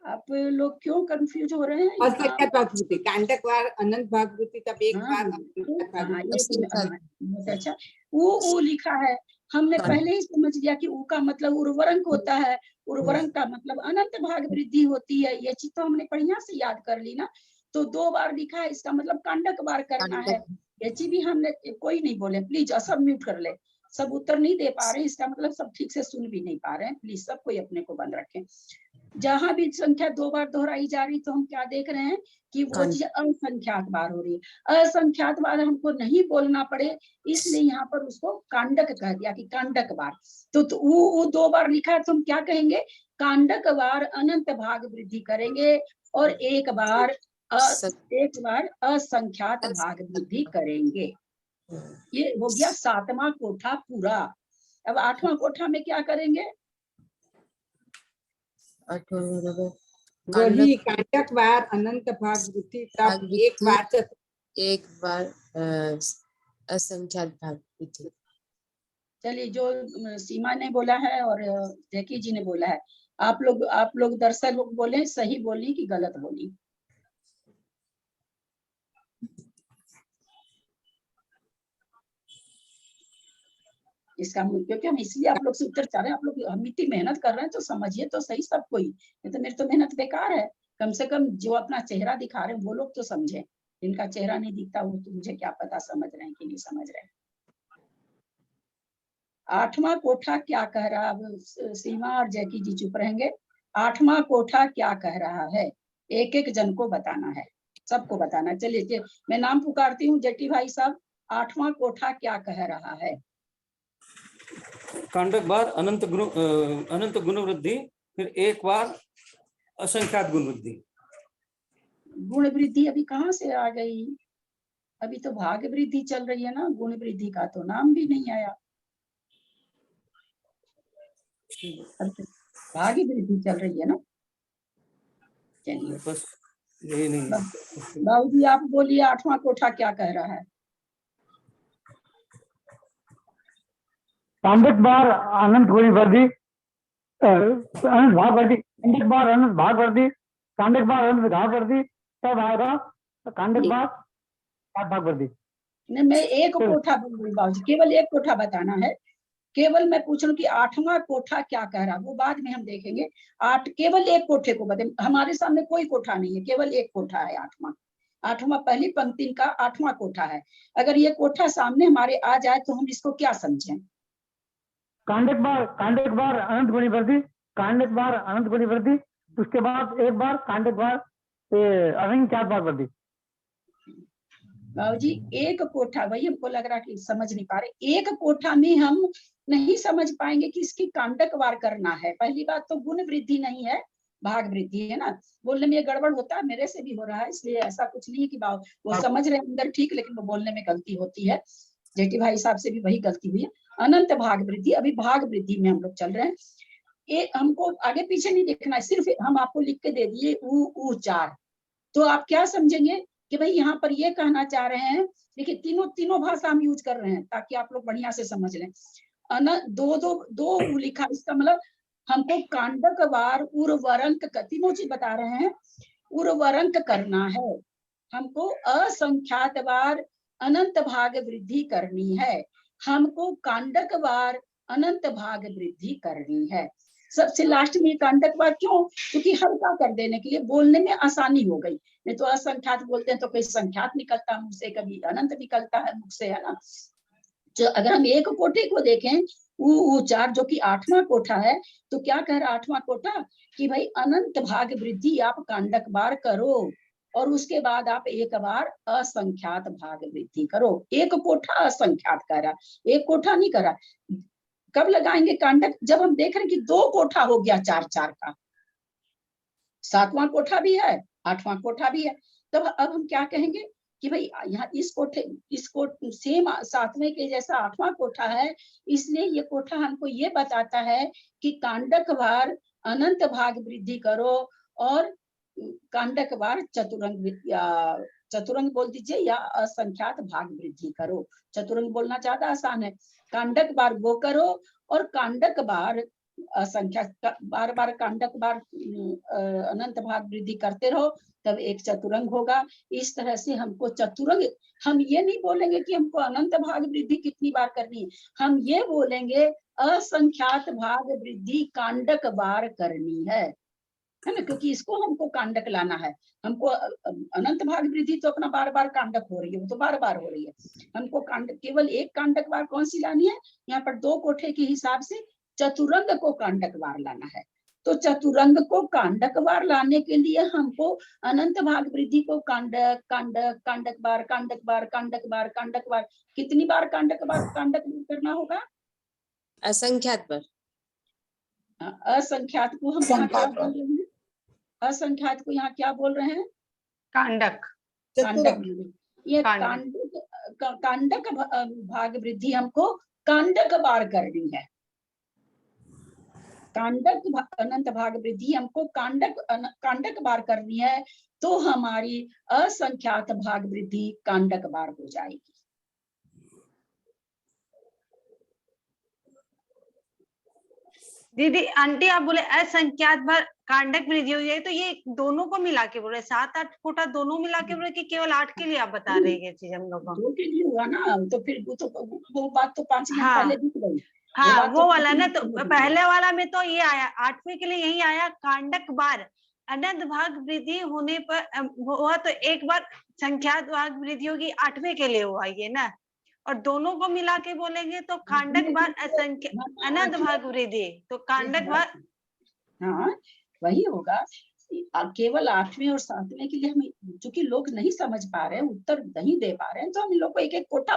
आप लोग क्यों कंफ्यूज हो रहे हैं? असंख्यात भाग वृद्धि, कांडक बार अनंत भाग वृद्धि, तब एक बार असंख्यात भाग वृद्धि। अच्छा, वो लिखा है, हमने पहले ही समझ लिया कि ऊ का मतलब उर्वरक होता है, उर्वरक का मतलब अनंत भाग वृद्धि होती है। ये चीज तो हमने बढ़िया से याद कर ली ना। तो 2 बार लिखा है, इसका मतलब कांडक बार करना है। ये चीज भी हमने, कोई नहीं बोले प्लीज, सब म्यूट कर ले। सब उत्तर नहीं दे पा रहे, इसका मतलब सब ठीक से सुन भी नहीं पा रहे हैं। प्लीज सब कोई अपने को बंद रखें। जहां भी संख्या 2 बार दोहराई जा रही, तो हम क्या देख रहे हैं कि वो चीज असंख्यात बार हो रही है। असंख्यात बार हमको नहीं बोलना पड़े, इसलिए यहाँ पर उसको कांडक कह दिया कि कांडक बार। तो वो 2 बार लिखा है, तो हम क्या कहेंगे? कांडक बार अनंत भाग वृद्धि करेंगे और एक बार असंख्यात भाग वृद्धि करेंगे। ये हो गया 7वां कोठा पूरा। अब 8वां कोठा में क्या करेंगे? वही कांडक बार अनंत भाग वृद्धि, तब एक बार असंख्यात भाग वृद्धि। चलिए, जो सीमा ने बोला है और जैकी जी ने बोला है, आप लोग दरअसल लोग बोले सही बोली कि गलत बोली? इसका क्योंकि हम इसलिए आप लोग से उत्तर चाह रहे हैं, आप लोग हम इतनी मेहनत कर रहे हैं, तो समझिए तो सही सब कोई। नहीं तो मेरी तो मेहनत बेकार है। कम से कम जो अपना चेहरा दिखा रहे हैं वो लोग तो समझे, जिनका चेहरा नहीं दिखता वो तो मुझे क्या पता समझ रहे हैं कि नहीं समझ रहे हैं। 8वां कोठा क्या कह रहा है? अब सीमा और जैकी जी चुप रहेंगे। 8वां कोठा क्या कह रहा है? एक एक जन को बताना है, सबको बताना। चलिए मैं नाम पुकारती हूँ। जट्टी भाई साहब, 8वां कोठा क्या कह रहा है? कांडक बार अनंत गुण वृद्धि, फिर एक बार असंख्यात गुण वृद्धि। गुण वृद्धि अभी कहाँ से आ गई? अभी तो भाग वृद्धि चल रही है ना, गुण वृद्धि का तो नाम भी नहीं आया। भाग वृद्धि चल रही है ना। चलिए बस यही नहीं। बाबू जी आप बोलिए, 8वां कोठा क्या कह रहा है? कांडक बार अनंत गुण वृद्धि, अनंत भाग वृद्धि, कांडक बार अनंत भाग वृद्धि, कांडक बार अनंत भाग वृद्धि, तब आएगा कांडक बार भाग वृद्धि। नहीं, मैं एक कोठा बोल रही बाबू जी, केवल एक कोठा बताना है। केवल मैं पूछ रहा हूँ कि 8वां कोठा क्या कह रहा है, वो बाद में हम देखेंगे। केवल एक कोठे को बता, हमारे सामने कोई कोठा नहीं है, केवल एक कोठा है 8वां। 8वां पहली पंक्ति का 8वां कोठा है। अगर ये कोठा सामने हमारे आ जाए तो हम इसको क्या समझें? कांडक बार अनंत गुणी वृद्धि, कांडक बार अनंत गुणी वृद्धि, उसके बाद एक बार कांडक बार असंख्यात बार वृद्धि। बाबूजी एक कोठा, वही हमको लग रहा कि समझ नहीं पा रहे। एक कोठा में हम नहीं समझ पाएंगे कि इसकी कांडक वार करना है। पहली बात तो गुण वृद्धि नहीं है, भाग वृद्धि है ना। बोलने में ये गड़बड़ होता है, मेरे से भी हो रहा है, इसलिए ऐसा कुछ नहीं है कि वो समझ रहे अंदर ठीक, लेकिन वो बोलने में गलती होती है। जेठी भाई साहब से भी वही गलती हुई है। अनंत भाग वृद्धि, अभी भाग वृद्धि में हम लोग चल रहे हैं। ये हमको आगे पीछे नहीं देखना है, सिर्फ हम आपको लिख के दे दिए ऊ 4। तो आप क्या समझेंगे कि भाई यहाँ पर ये कहना चाह रहे हैं। देखिए तीनों भाषा हम यूज कर रहे हैं ताकि आप लोग बढ़िया से समझ लें। दो लिखा, इसका मतलब हमको कांडक वार उर्वरंक, तीनों चीज बता रहे हैं, उर्वरंक करना है। हमको असंख्यात बार अनंत भाग वृद्धि करनी है। हमको कांडक वार अनंत भाग वृद्धि करनी है। सबसे लास्ट में कांडक बार क्यों? क्योंकि हल्का कर देने के लिए, बोलने में आसानी हो गई। नहीं तो असंख्यात बोलते हैं तो कहीं संख्यात निकलता है मुख से, कभी अनंत निकलता है मुख से, है ना। तो अगर हम एक कोठे को देखें, ऊ 4 जो कि 8वां कोठा है, तो क्या कह रहा 8वां कोठा कि भाई अनंत भाग वृद्धि आप कांडक बार करो और उसके बाद आप एक बार असंख्यात भाग वृद्धि करो। एक कोठा असंख्यात कर रहा, एक कोठा नहीं कर रहा। कब लगाएंगे कांडक? जब हम देख रहे हैं कि 2 कोठा हो गया 4-4 का, 7वां कोठा भी है 8वां कोठा भी है। तब अब हम क्या कहेंगे कि भाई यहाँ इसको सेम 7वें के जैसा 8वां कोठा है, इसलिए ये कोठा हमको ये बताता है कि कांडक बार अनंत भाग वृद्धि करो और कांडक बार चतुरंग बोल दीजिए या असंख्यात भाग वृद्धि करो। चतुरंग बोलना ज्यादा आसान है। कांडक बार वो करो और कांडक बार असंख्यात, बार बार कांडक बार अनंत भाग वृद्धि करते रहो, तब एक चतुरंग होगा। इस तरह से हमको चतुरंग, हम ये नहीं बोलेंगे कि हमको अनंत भाग वृद्धि कितनी बार करनी है, हम ये बोलेंगे असंख्यात भाग वृद्धि कांडक बार करनी है ना, क्योंकि इसको हमको कांडक लाना है। हमको अनंत भाग वृद्धि तो अपना बार बार कांडक हो रही है, वो तो बार बार हो रही है। हमको केवल एक कांडक बार कौन सी लानी है? यहाँ पर 2 कोठे के हिसाब से चतुरंग को कांडक बार लाना है। तो चतुरंग को कांडक बार लाने के लिए हमको अनंत भाग वृद्धि को कांडक कांडक कांडक बार कांडक बार कांडक बार कांडक बार, कितनी बार कांडक बार करना होगा? असंख्यात बार। असंख्यात को हम यहाँ क्या बोल रहे हैं? असंख्यात को यहाँ क्या बोल रहे हैं? कांडक। कांडक। ये कांडक भाग वृद्धि हमको कांडक बार करनी है। कांडक अनंत भाग वृद्धि हमको कांडक बार करनी है, तो हमारी असंख्यात भाग वृद्धि कांडक बार हो जाएगी। दीदी आंटी आप बोले असंख्यात बार कांडक वृद्धि हो जाए, तो ये दोनों को मिला के बोल रहे, 7-8 कोठा दोनों मिला के बोल रहे कि केवल 8 के लिए आप बता रहे हैं ये चीज हम लोग को? 2 के लिए हुआ ना, तो फिर वो बात तो 5 मिनट पहले दिख गई। हाँ वो वाला ना, तो पहले वाला में तो ये आया 8वें के लिए यही आया कांडक बार अनंत भाग वृद्धि होने पर हुआ, तो एक बार संख्यात भाग वृद्धि होगी 8वें के लिए हुआ ये ना, और दोनों को मिला के बोलेंगे तो कांडक बार अनंत भाग वृद्धि, तो कांडक बार, हाँ वही होगा। केवल 8वें और 7वें के लिए हम, चूंकि लोग नहीं समझ पा रहे हैं, उत्तर नहीं दे पा रहे हैं, तो हम इन लोग को एक एक कोठा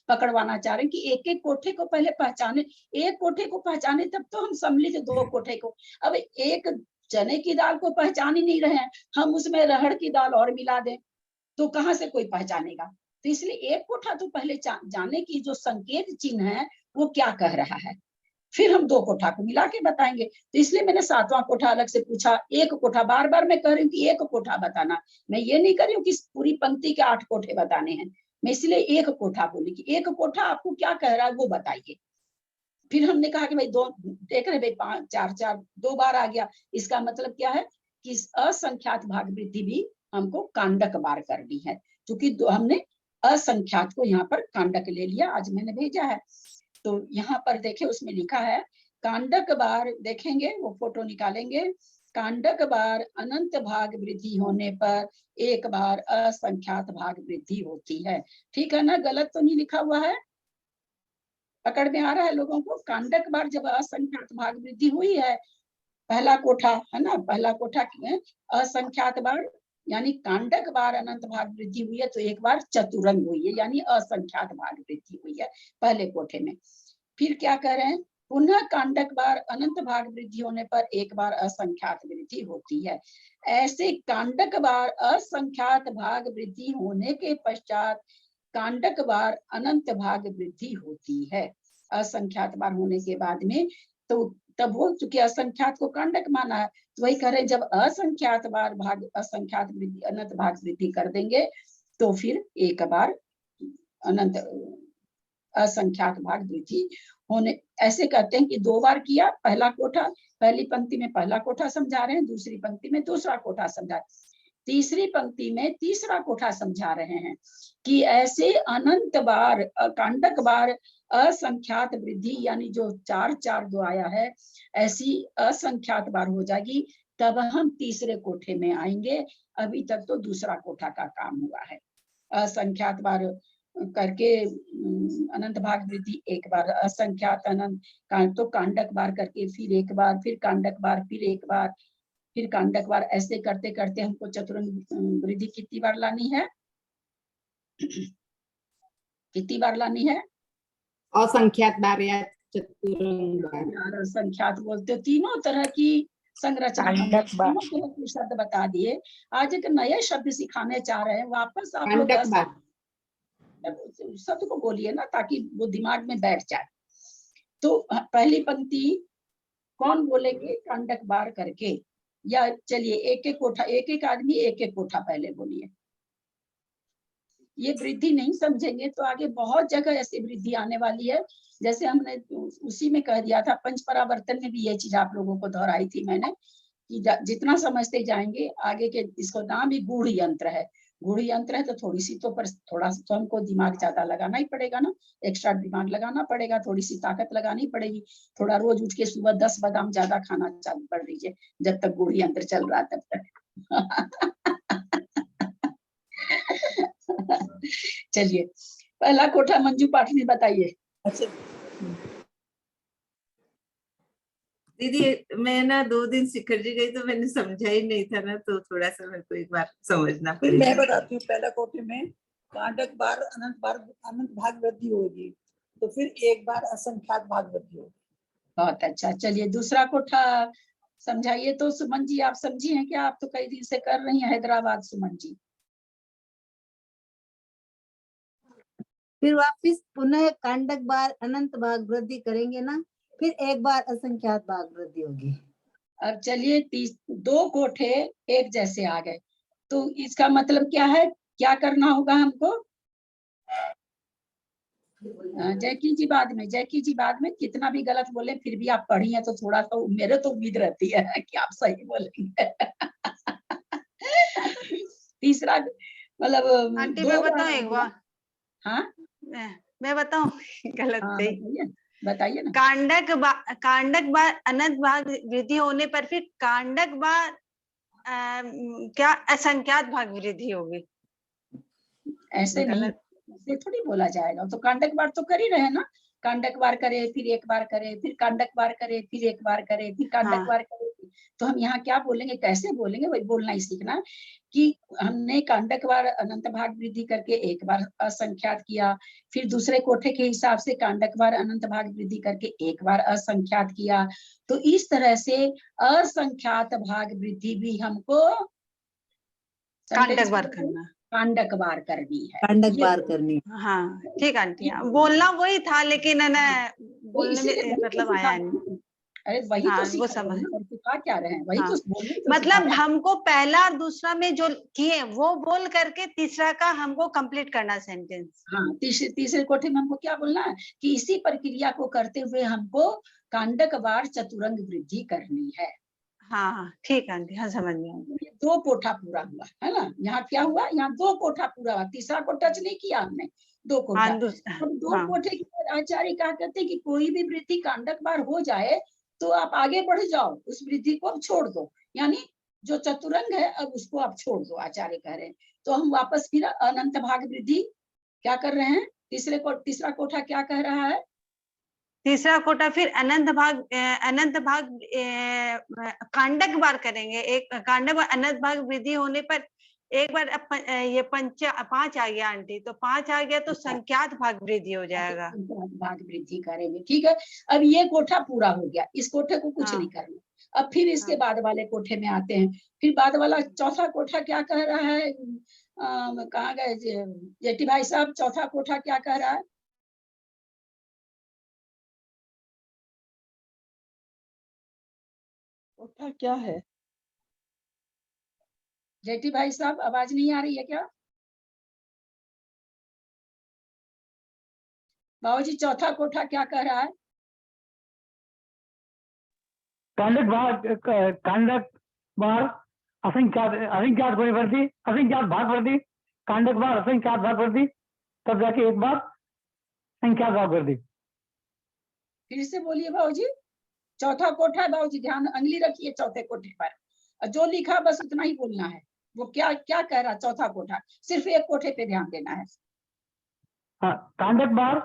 पकड़वाना चाह रहे हैं कि एक एक कोठे को पहले पहचाने। एक कोठे को पहचाने तब तो हम सम्मिलित 2 कोठे को। अब एक चने की दाल को पहचान ही नहीं रहे हैं, हम उसमें रहड़ की दाल और मिला दें तो कहाँ से कोई पहचानेगा? तो इसलिए एक कोठा तो पहले जाने की जो संकेत चिन्ह है वो क्या कह रहा है, फिर हम 2 कोठा को मिला के बताएंगे। तो इसलिए मैंने 7वां कोठा अलग से पूछा। एक कोठा, बार बार मैं कह रही हूँ कि एक कोठा बताना, मैं ये नहीं कर रही हूँ कि पूरी पंक्ति के 8 कोठे बताने हैं, मैं इसलिए एक कोठा बोली कि एक कोठा आपको क्या कह रहा है वो बताइए। फिर हमने कहा कि भाई 2 देख रहे भाई 5 4 2 बार आ गया, इसका मतलब क्या है कि असंख्यात भाग वृद्धि भी हमको कांडक बार करनी है, क्योंकि हमने असंख्यात को यहाँ पर कांडक ले लिया, आज मैंने भेजा है। तो यहाँ पर देखे उसमें लिखा है कांडक बार, देखेंगे वो फोटो निकालेंगे, कांडक बार अनंत भाग वृद्धि होने पर एक बार असंख्यात भाग वृद्धि होती है। ठीक है ना, गलत तो नहीं लिखा हुआ है? पकड़ में आ रहा है लोगों को? कांडक बार जब असंख्यात भाग वृद्धि हुई है, पहला कोठा है ना, पहला कोठा असंख्यात बार यानी कांडक बार अनंत भाग वृद्धि हुई है, तो एक बार चतुरंग हुई है यानी असंख्यात भाग वृद्धि हुई है पहले कोठे में। फिर क्या कह रहे हैं, पुनः कांडक बार अनंत भाग वृद्धि होने पर एक बार असंख्यात वृद्धि होती है। ऐसे कांडक बार असंख्यात भाग वृद्धि होने के पश्चात कांडक बार अनंत भाग वृद्धि होती है। असंख्यात बार होने के बाद में तो तब वो चूंकि असंख्यात को कांडक माना है, तो वही कह रहे जब असंख्यात बार भाग असंख्यात वृद्धि अनंत भाग वृद्धि कर देंगे तो फिर एक बार अनंत असंख्यात भाग वृद्धि होने। ऐसे कहते हैं कि दो बार किया, पहला कोठा पहली पंक्ति में पहला कोठा समझा रहे हैं, दूसरी पंक्ति में दूसरा कोठा समझा, तीसरी पंक्ति में तीसरा कोठा समझा रहे हैं कि ऐसे अनंत बार कांडक बार असंख्यात वृद्धि यानी जो 4 2 आया है ऐसी असंख्यात बार हो जाएगी, तब हम तीसरे कोठे में आएंगे। अभी तक तो दूसरा कोठा का काम हुआ है। असंख्यात बार करके अनंत भाग वृद्धि एक बार, असंख्यात अनंत तो कांडक बार करके फिर एक बार, फिर कांडक बार, फिर एक बार, फिर कांडक बार, ऐसे करते करते हमको चतुरंग वृद्धि कितनी बार लानी है? कितनी बार लानी है? असंख्यात बार या चतुरंग बार। असंख्यात बोलते, तीनों तरह की संरचना, तीनों तरह के शब्द बता दिए। आज एक नए शब्द सिखाने चाह रहे हैं, वापस आप लोग कांडक बार शब्द को बोलिए ना ताकि वो दिमाग में बैठ जाए। तो पहली पंक्ति कौन बोलेंगे कांडक बार करके, या चलिए एक एक कोठा, एक एक आदमी एक एक कोठा पहले बोलिए। ये वृद्धि नहीं समझेंगे तो आगे बहुत जगह ऐसी वृद्धि आने वाली है। जैसे हमने उसी में कह दिया था, पंच परावर्तन में भी ये चीज आप लोगों को दोहराई थी मैंने कि जितना समझते जाएंगे आगे के, इसको नाम भी गूढ़ यंत्र है। गूढ़ यंत्र है तो थोड़ी सी तो पर थोड़ा सा तो हमको दिमाग ज्यादा लगाना ही पड़ेगा ना, एक्स्ट्रा दिमाग लगाना पड़ेगा, थोड़ी सी ताकत लगानी पड़ेगी। थोड़ा रोज उठ के सुबह 10 बादाम ज्यादा खाना चालू कर दीजिए जब तक गूढ़ यंत्र चल रहा तब तक। चलिए पहला कोठा मंजू पाठनी बताइए। अच्छा, दीदी मैं ना 2 दिन शिखर जी गई तो मैंने समझा ही नहीं था ना, तो थोड़ा सा मेरे को एक बार समझना फिर मैं पड़ेगा। बताती हूँ। पहला कोठे में कांडक बार अनंत भाग वृद्धि होगी, तो फिर एक बार असंख्यात भाग वृद्धि होगी। बहुत अच्छा, चलिए दूसरा कोठा समझाइए। तो सुमन जी आप समझी हैं क्या? आप तो कई दिन से कर रही हैं हैदराबाद, सुमन जी। फिर वापिस पुनः कांडक बार अनंत भाग वृद्धि करेंगे ना, फिर एक बार असंख्यात भाग वृद्धि होगी। अब चलिए 2 कोठे एक जैसे आ गए, तो इसका मतलब क्या है, क्या करना होगा हमको? जैकी जी बाद में, जैकी जी बाद में, कितना भी गलत बोले फिर भी आप पढ़ी हैं तो थोड़ा सा मेरे तो उम्मीद रहती है कि आप सही बोलेंगे। तीसरा मतलब आंटी मैं बताऊं एक बार? हाँ मैं बताऊं गलत हाँ, थे। बताइए ना। कांडक बार अनंत भाग वृद्धि होने पर फिर कांडक बार क्या असंख्यात भाग वृद्धि होगी। ऐसे नहीं, ऐसे थोड़ी बोला जाएगा। तो कांडक बार तो कर ही रहे ना, कांडक बार करे फिर एक बार करे, फिर कांडक बार करे फिर एक बार करे, फिर कांडक बार करे। तो हम यहाँ क्या बोलेंगे, कैसे बोलेंगे, वही बोलना ही सीखना कि हमने कांडक बार अनंत भाग वृद्धि करके एक बार असंख्यात किया, फिर दूसरे कोठे के हिसाब से कांडक बार अनंत भाग वृद्धि करके एक बार असंख्यात किया। तो इस तरह से असंख्यात भाग वृद्धि भी हमको कांडक बार करना, कांडक बार करनी है, कांडक बार करनी। हाँ ठीक आंटी, बोलना वही था लेकिन है ना बोलने में मतलब आया नहीं। अरे वही हाँ, तो वो सिखा समझ, रहे हैं, सिखा क्या रहे हैं, वही हाँ, तो बोलने तो मतलब हमको पहला और दूसरा में जो किए वो बोल करके तीसरा का हमको कंप्लीट करना सेंटेंस। हाँ, तीसरे कोठे में हमको क्या बोलना है कि इसी प्रक्रिया को करते हुए हमको कांडक बार चतुरंग वृद्धि करनी है। हाँ ठीक है आंटी, हाँ समझ गया। 2 कोठा पूरा हुआ है ना, यहाँ क्या हुआ, यहाँ 2 कोठा पूरा हुआ, तीसरा को टच नहीं किया हमने, 2 कोठा। हाँ, अब 2 कोठे के बाद आचार्य क्या कहते हैं कि कोई भी वृद्धि कांडक बार हो जाए तो आप आगे बढ़ जाओ, उस वृद्धि को अब छोड़ दो, यानी जो चतुरंग है अब उसको आप छोड़ दो, आचार्य कह रहे हैं। तो हम वापस फिर अनंत भाग वृद्धि क्या कर रहे हैं, तीसरा कोठा क्या कह रहा है? तीसरा कोटा फिर अनंत भाग कांडक बार करेंगे। एक कांडक बार अनंत भाग वृद्धि होने पर एक बार ये 5 आ गया आंटी, तो 5 आ गया तो संख्यात भाग वृद्धि हो जाएगा। भाग वृद्धि करेंगे, ठीक है। अब ये कोठा पूरा हो गया, इस कोठे को कुछ नहीं करना। अब फिर इसके बाद वाले कोठे में आते हैं। फिर बाद वाला चौथा कोठा क्या कह रहा है? कहाँ गए जेठी भाई साहब? चौथा कोठा क्या कह रहा है? कोठा क्या है? जेठी भाई साहब आवाज नहीं आ रही है क्या? बाबूजी चौथा कोठा क्या कह रहा है? कांडक बार असंख्यात गुणी वृद्धि, असंख्यात भाग वृद्धि, कांडक बार असंख्यात भाग वृद्धि, तब जाके एक बार संख्यात भाग वृद्धि। फिर से बोलिए बाबूजी। चौथा कोठा, बाबूजी ध्यान अंगली रखिए चौथे कोठे पर, जो लिखा बस उतना ही बोलना है। वो क्या क्या कह रहा? चौथा कोठा, सिर्फ एक कोठे पे ध्यान देना है। हाँ, कांडक बार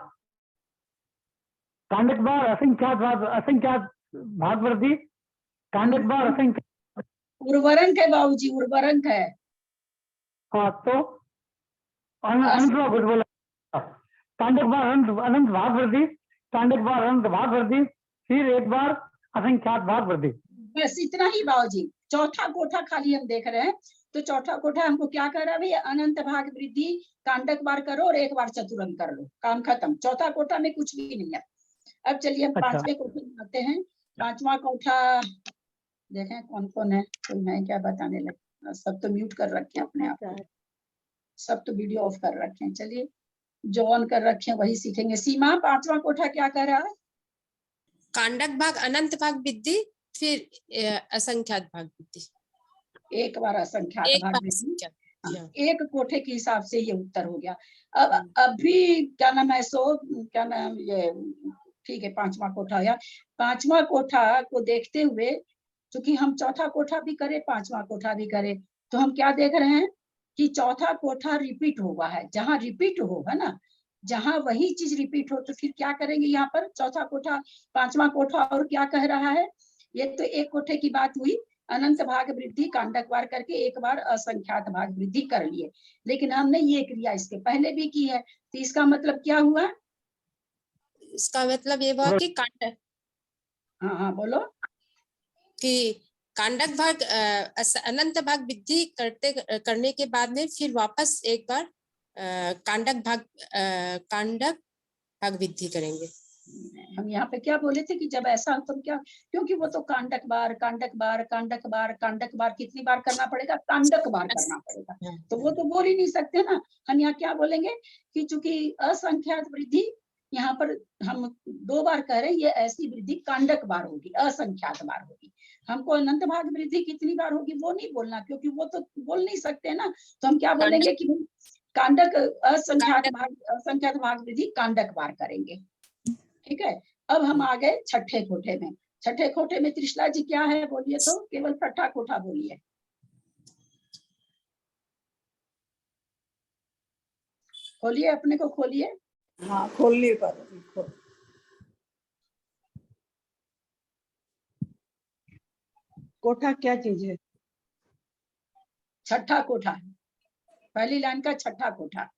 असंख्यात भाग वृद्धि, कांडक बार असंख्यात। उर्वरंक है बाबूजी, उर्वरंक है। हाँ, तो अनंत बोला, कांडक बार अनंत भाग वृद्धि, कांडक बार अनंत भाग वृद्धि, फिर एक बार असंख्यात भाग वृद्धि। बस इतना ही बाबूजी। चौथा कोठा खाली हम देख रहे हैं। तो चौथा कोठा हमको क्या कर रहा है भैया? अनंत भाग वृद्धि, कांडक बार करो और एक बार चतुरंग कर लो, काम खत्म। चौथा कोठा में कुछ भी नहीं है। अब चलिए हम पांचवें कोठे में आते हैं। पांचवा कोठा देखें कौन कौन है, कोई है क्या बताने लगे? सब तो म्यूट कर रखे हैं अपने आप को, सब तो वीडियो ऑफ कर रखे हैं। चलिए जो ऑन कर रखे हैं वही सीखेंगे। सीमा, पांचवा कोठा क्या कर रहा है? कांडक भाग अनंत भाग वृद्धि, फिर असंख्यात भाग वृद्धि। एक बार असंख्यात एक भाग बार वृद्धि। असंख्यात, हाँ। एक कोठे के हिसाब से ये उत्तर हो गया। अब अभी क्या नाम है, क्या नाम ये, ठीक है पांचवा कोठा या पांचवा कोठा को देखते हुए, क्योंकि हम चौथा कोठा भी करें पांचवा कोठा भी करें, तो हम क्या देख रहे हैं कि चौथा कोठा रिपीट हुआ है। जहां रिपीट होगा ना, जहां वही चीज रिपीट हो, तो फिर क्या करेंगे? यहाँ पर चौथा कोठा पांचवा कोठा और क्या कह रहा है? ये तो एक कोठे की बात हुई, अनंत भाग वृद्धि कांडक बार करके एक बार असंख्यात भाग वृद्धि कर लिए। लेकिन हमने ये क्रिया इसके पहले भी की है, तो इसका मतलब क्या हुआ? इसका मतलब ये हुआ कि कांडक, हाँ बोलो। कि कांडक भाग अनंत भाग वृद्धि करने के बाद में फिर वापस एक बार कांडक भाग वृद्धि करेंगे। हम यहाँ पे क्या बोले थे कि जब ऐसा हो तो क्या, क्योंकि वो तो कांडक बार कितनी बार करना पड़ेगा? कांडक बार करना पड़ेगा, तो वो तो बोल ही नहीं सकते ना। हम यहाँ क्या बोलेंगे कि चूंकि असंख्यात वृद्धि यहाँ पर हम 2 बार कह रहे हैं, ये ऐसी वृद्धि कांडक बार होगी, असंख्यात बार होगी। हमको अनंत भाग वृद्धि कितनी बार होगी वो नहीं बोलना, क्योंकि वो तो बोल नहीं सकते ना। तो हम क्या बोलेंगे कि कांडक असंख्यात भाग वृद्धि कांडक बार करेंगे। ठीक है। अब हम आ गए छठे कोठे में। छठे कोठे में त्रिशला जी क्या है बोलिए? तो केवल छठा कोठा बोलिए। खोलिए, अपने को खोलिए। हाँ खोलने पर कोठा क्या चीज है? छठा कोठा, पहली लाइन का छठा कोठा।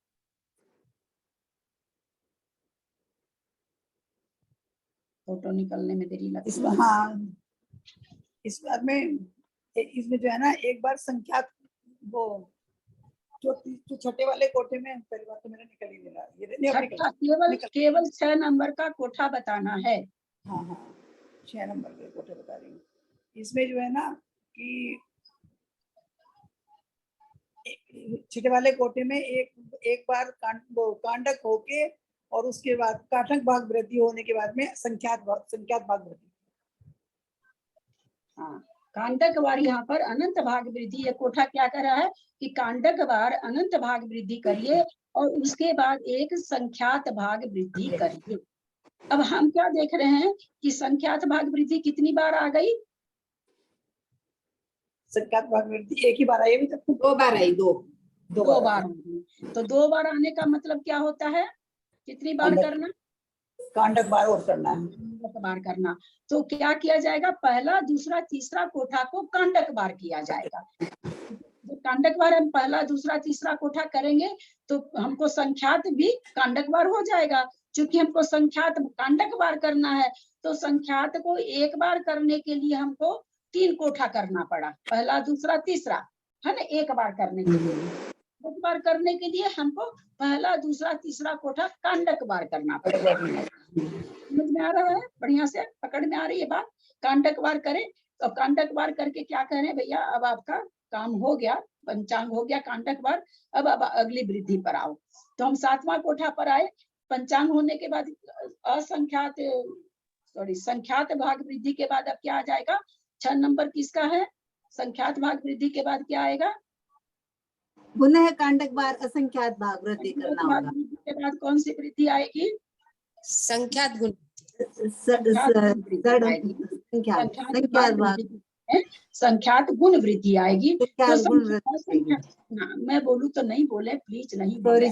फोटो निकलने में देरी लगती है। इसमें हाँ, इस बार में इसमें जो है ना एक बार संख्यात, वो जो छठे वाले कोठे में पहली बार तो मेरा निकल ही नहीं रहा, ये केवल 6 नंबर का कोठा बताना है। हाँ 6 नंबर के कोठे बता रही हूँ। इसमें जो है ना कि छठे वाले कोठे में एक बार कांडक होके और उसके बाद कांडक भाग वृद्धि होने के बाद में संख्यात भाग वृद्धि। हाँ, कांडक बार यहाँ पर अनंत भाग वृद्धि। ये कोठा क्या कर रहा है कि कांडक बार अनंत भाग वृद्धि करिए और उसके बाद एक संख्यात भाग वृद्धि करिए। अब हम क्या देख रहे हैं कि संख्यात भाग वृद्धि कितनी बार आ गई? संख्यात भाग वृद्धि एक ही बार आई अभी तक तो? 2 बार आई, 2 2 बार होगी। तो 2 बार आने का मतलब क्या होता है? कितनी बार कांडक- करना? कांडक बार और करना है। कांडक बार करना। तो क्या किया जाएगा? पहला, दूसरा, तीसरा कोठा को कांडक बार किया जाएगा। जो कांडक बार हम पहला, दूसरा, तीसरा कोठा करेंगे तो हमको संख्यात भी कांडक बार हो जाएगा। क्योंकि हमको संख्यात कांडक बार करना है तो संख्यात को एक बार करने के लिए हमको 3 कोठा करना पड़ा, पहला, दूसरा, तीसरा, है ना, एक बार करने के लिए। एक बार करने के लिए हमको पहला, दूसरा, तीसरा कोठा कांडक बार करना पड़ेगा। समझ में आ रहा है? बढ़िया से पकड़ में आ रही है बात? कांडक बार करें तो कांडक बार करके क्या कह रहे हैं भैया, अब आपका काम हो गया, पंचांग हो गया कांडक बार, अब अगली वृद्धि पर आओ। तो हम 7वां कोठा पर आए। पंचांग होने के बाद संख्यात भाग वृद्धि के बाद अब क्या आ जाएगा? 6 नंबर किसका है? संख्यात भाग वृद्धि के बाद क्या आएगा? पुनः कांडक बार असंख्यात भाग वृद्धि करना भाग होगा। वृद्धि के बाद कौन सी वृद्धि आएगी? संख्यात गुण संख्यात भाग संख्यात गुण वृद्धि आएगी। संख्यात तो गुण वृद्धि आएगी। मैं बोलूं तो नहीं बोले, प्लीज नहीं बोले।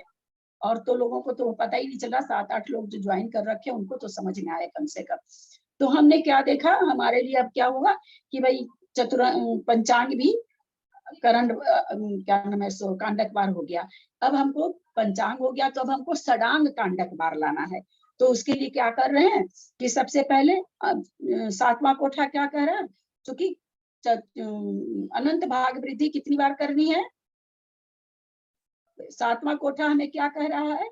और तो लोगों को तो पता ही नहीं चला, 7-8 लोग जो ज्वाइन कर रखे उनको तो समझ में आया कम से कम। तो हमने क्या देखा, हमारे लिए अब क्या होगा कि भाई पंचांग भी करण क्या नाम है सो कांडक बार हो गया। अब हमको पंचांग हो गया तो अब हमको षडांग कांडक बार लाना है। तो उसके लिए क्या कर रहे हैं कि सबसे पहले 7वां कोठा क्या कह रहा है, क्योंकि अनंत भाग वृद्धि कितनी बार करनी है? 7वां कोठा हमें क्या कह रहा है?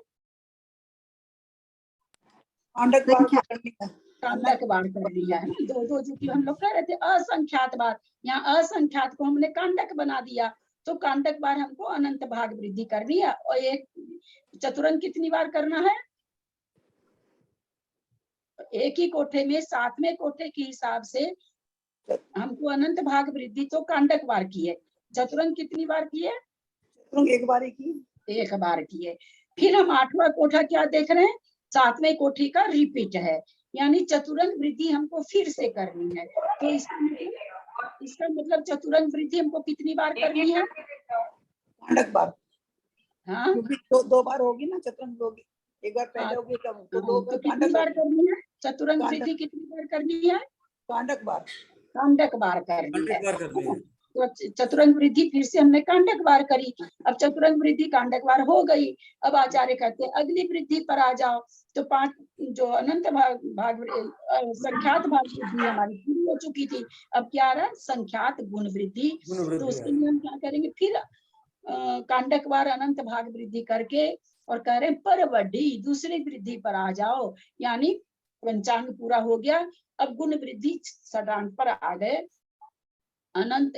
कांडक बार करनी है। कांडक बार करनी है। 2 जो कि हम लोग कह रहे थे असंख्यात बार, यहाँ असंख्यात को हमने कांडक बना दिया। तो कांडक बार हमको अनंत भाग वृद्धि करनी है। और एक चतुरंग कितनी बार करना है? एक ही कोठे में 7वें कोठे के हिसाब से हमको अनंत भाग वृद्धि तो कांडक बार की है। चतुरंग कितनी बार की है? चतुरंग एक बार ही की। एक बार की है। फिर हम 8वां कोठा क्या देख रहे हैं? 7वें कोठे का रिपीट है, यानी चतुरंग वृद्धि हमको फिर से करनी है। तो इसका मतलब चतुरंग वृद्धि हमको कितनी बार करनी है? कांडक बार। हाँ, दो बार होगी ना चतुरंग होगी, एक बार पहले होगी तब तो 2 तो कितनी बार करनी है? चतुरंग वृद्धि कितनी बार करनी है? कांडक बार। कांडक बार करनी है। बार करनी है। तो चतुरंग वृद्धि फिर से हमने कांडक बार करी। अब चतुरंग वृद्धि कांडक बार हो गई। अब आचार्य कहते हैं अगली वृद्धि पर आ जाओ। तो 5 जो अनंत भाग संख्यात भाग वृद्धि हमारी पूरी हो चुकी थी। अब क्या आ रहा है? संख्यात गुण वृद्धि। तो उसके लिए हम क्या करेंगे? फिर कांडक बार अनंत भाग वृद्धि करके और कह रहे हैं पर वृद्धि दूसरी वृद्धि पर आ जाओ, यानी पंचांग पूरा हो गया। अब गुण वृद्धि षडांग पर आ गए। अनंत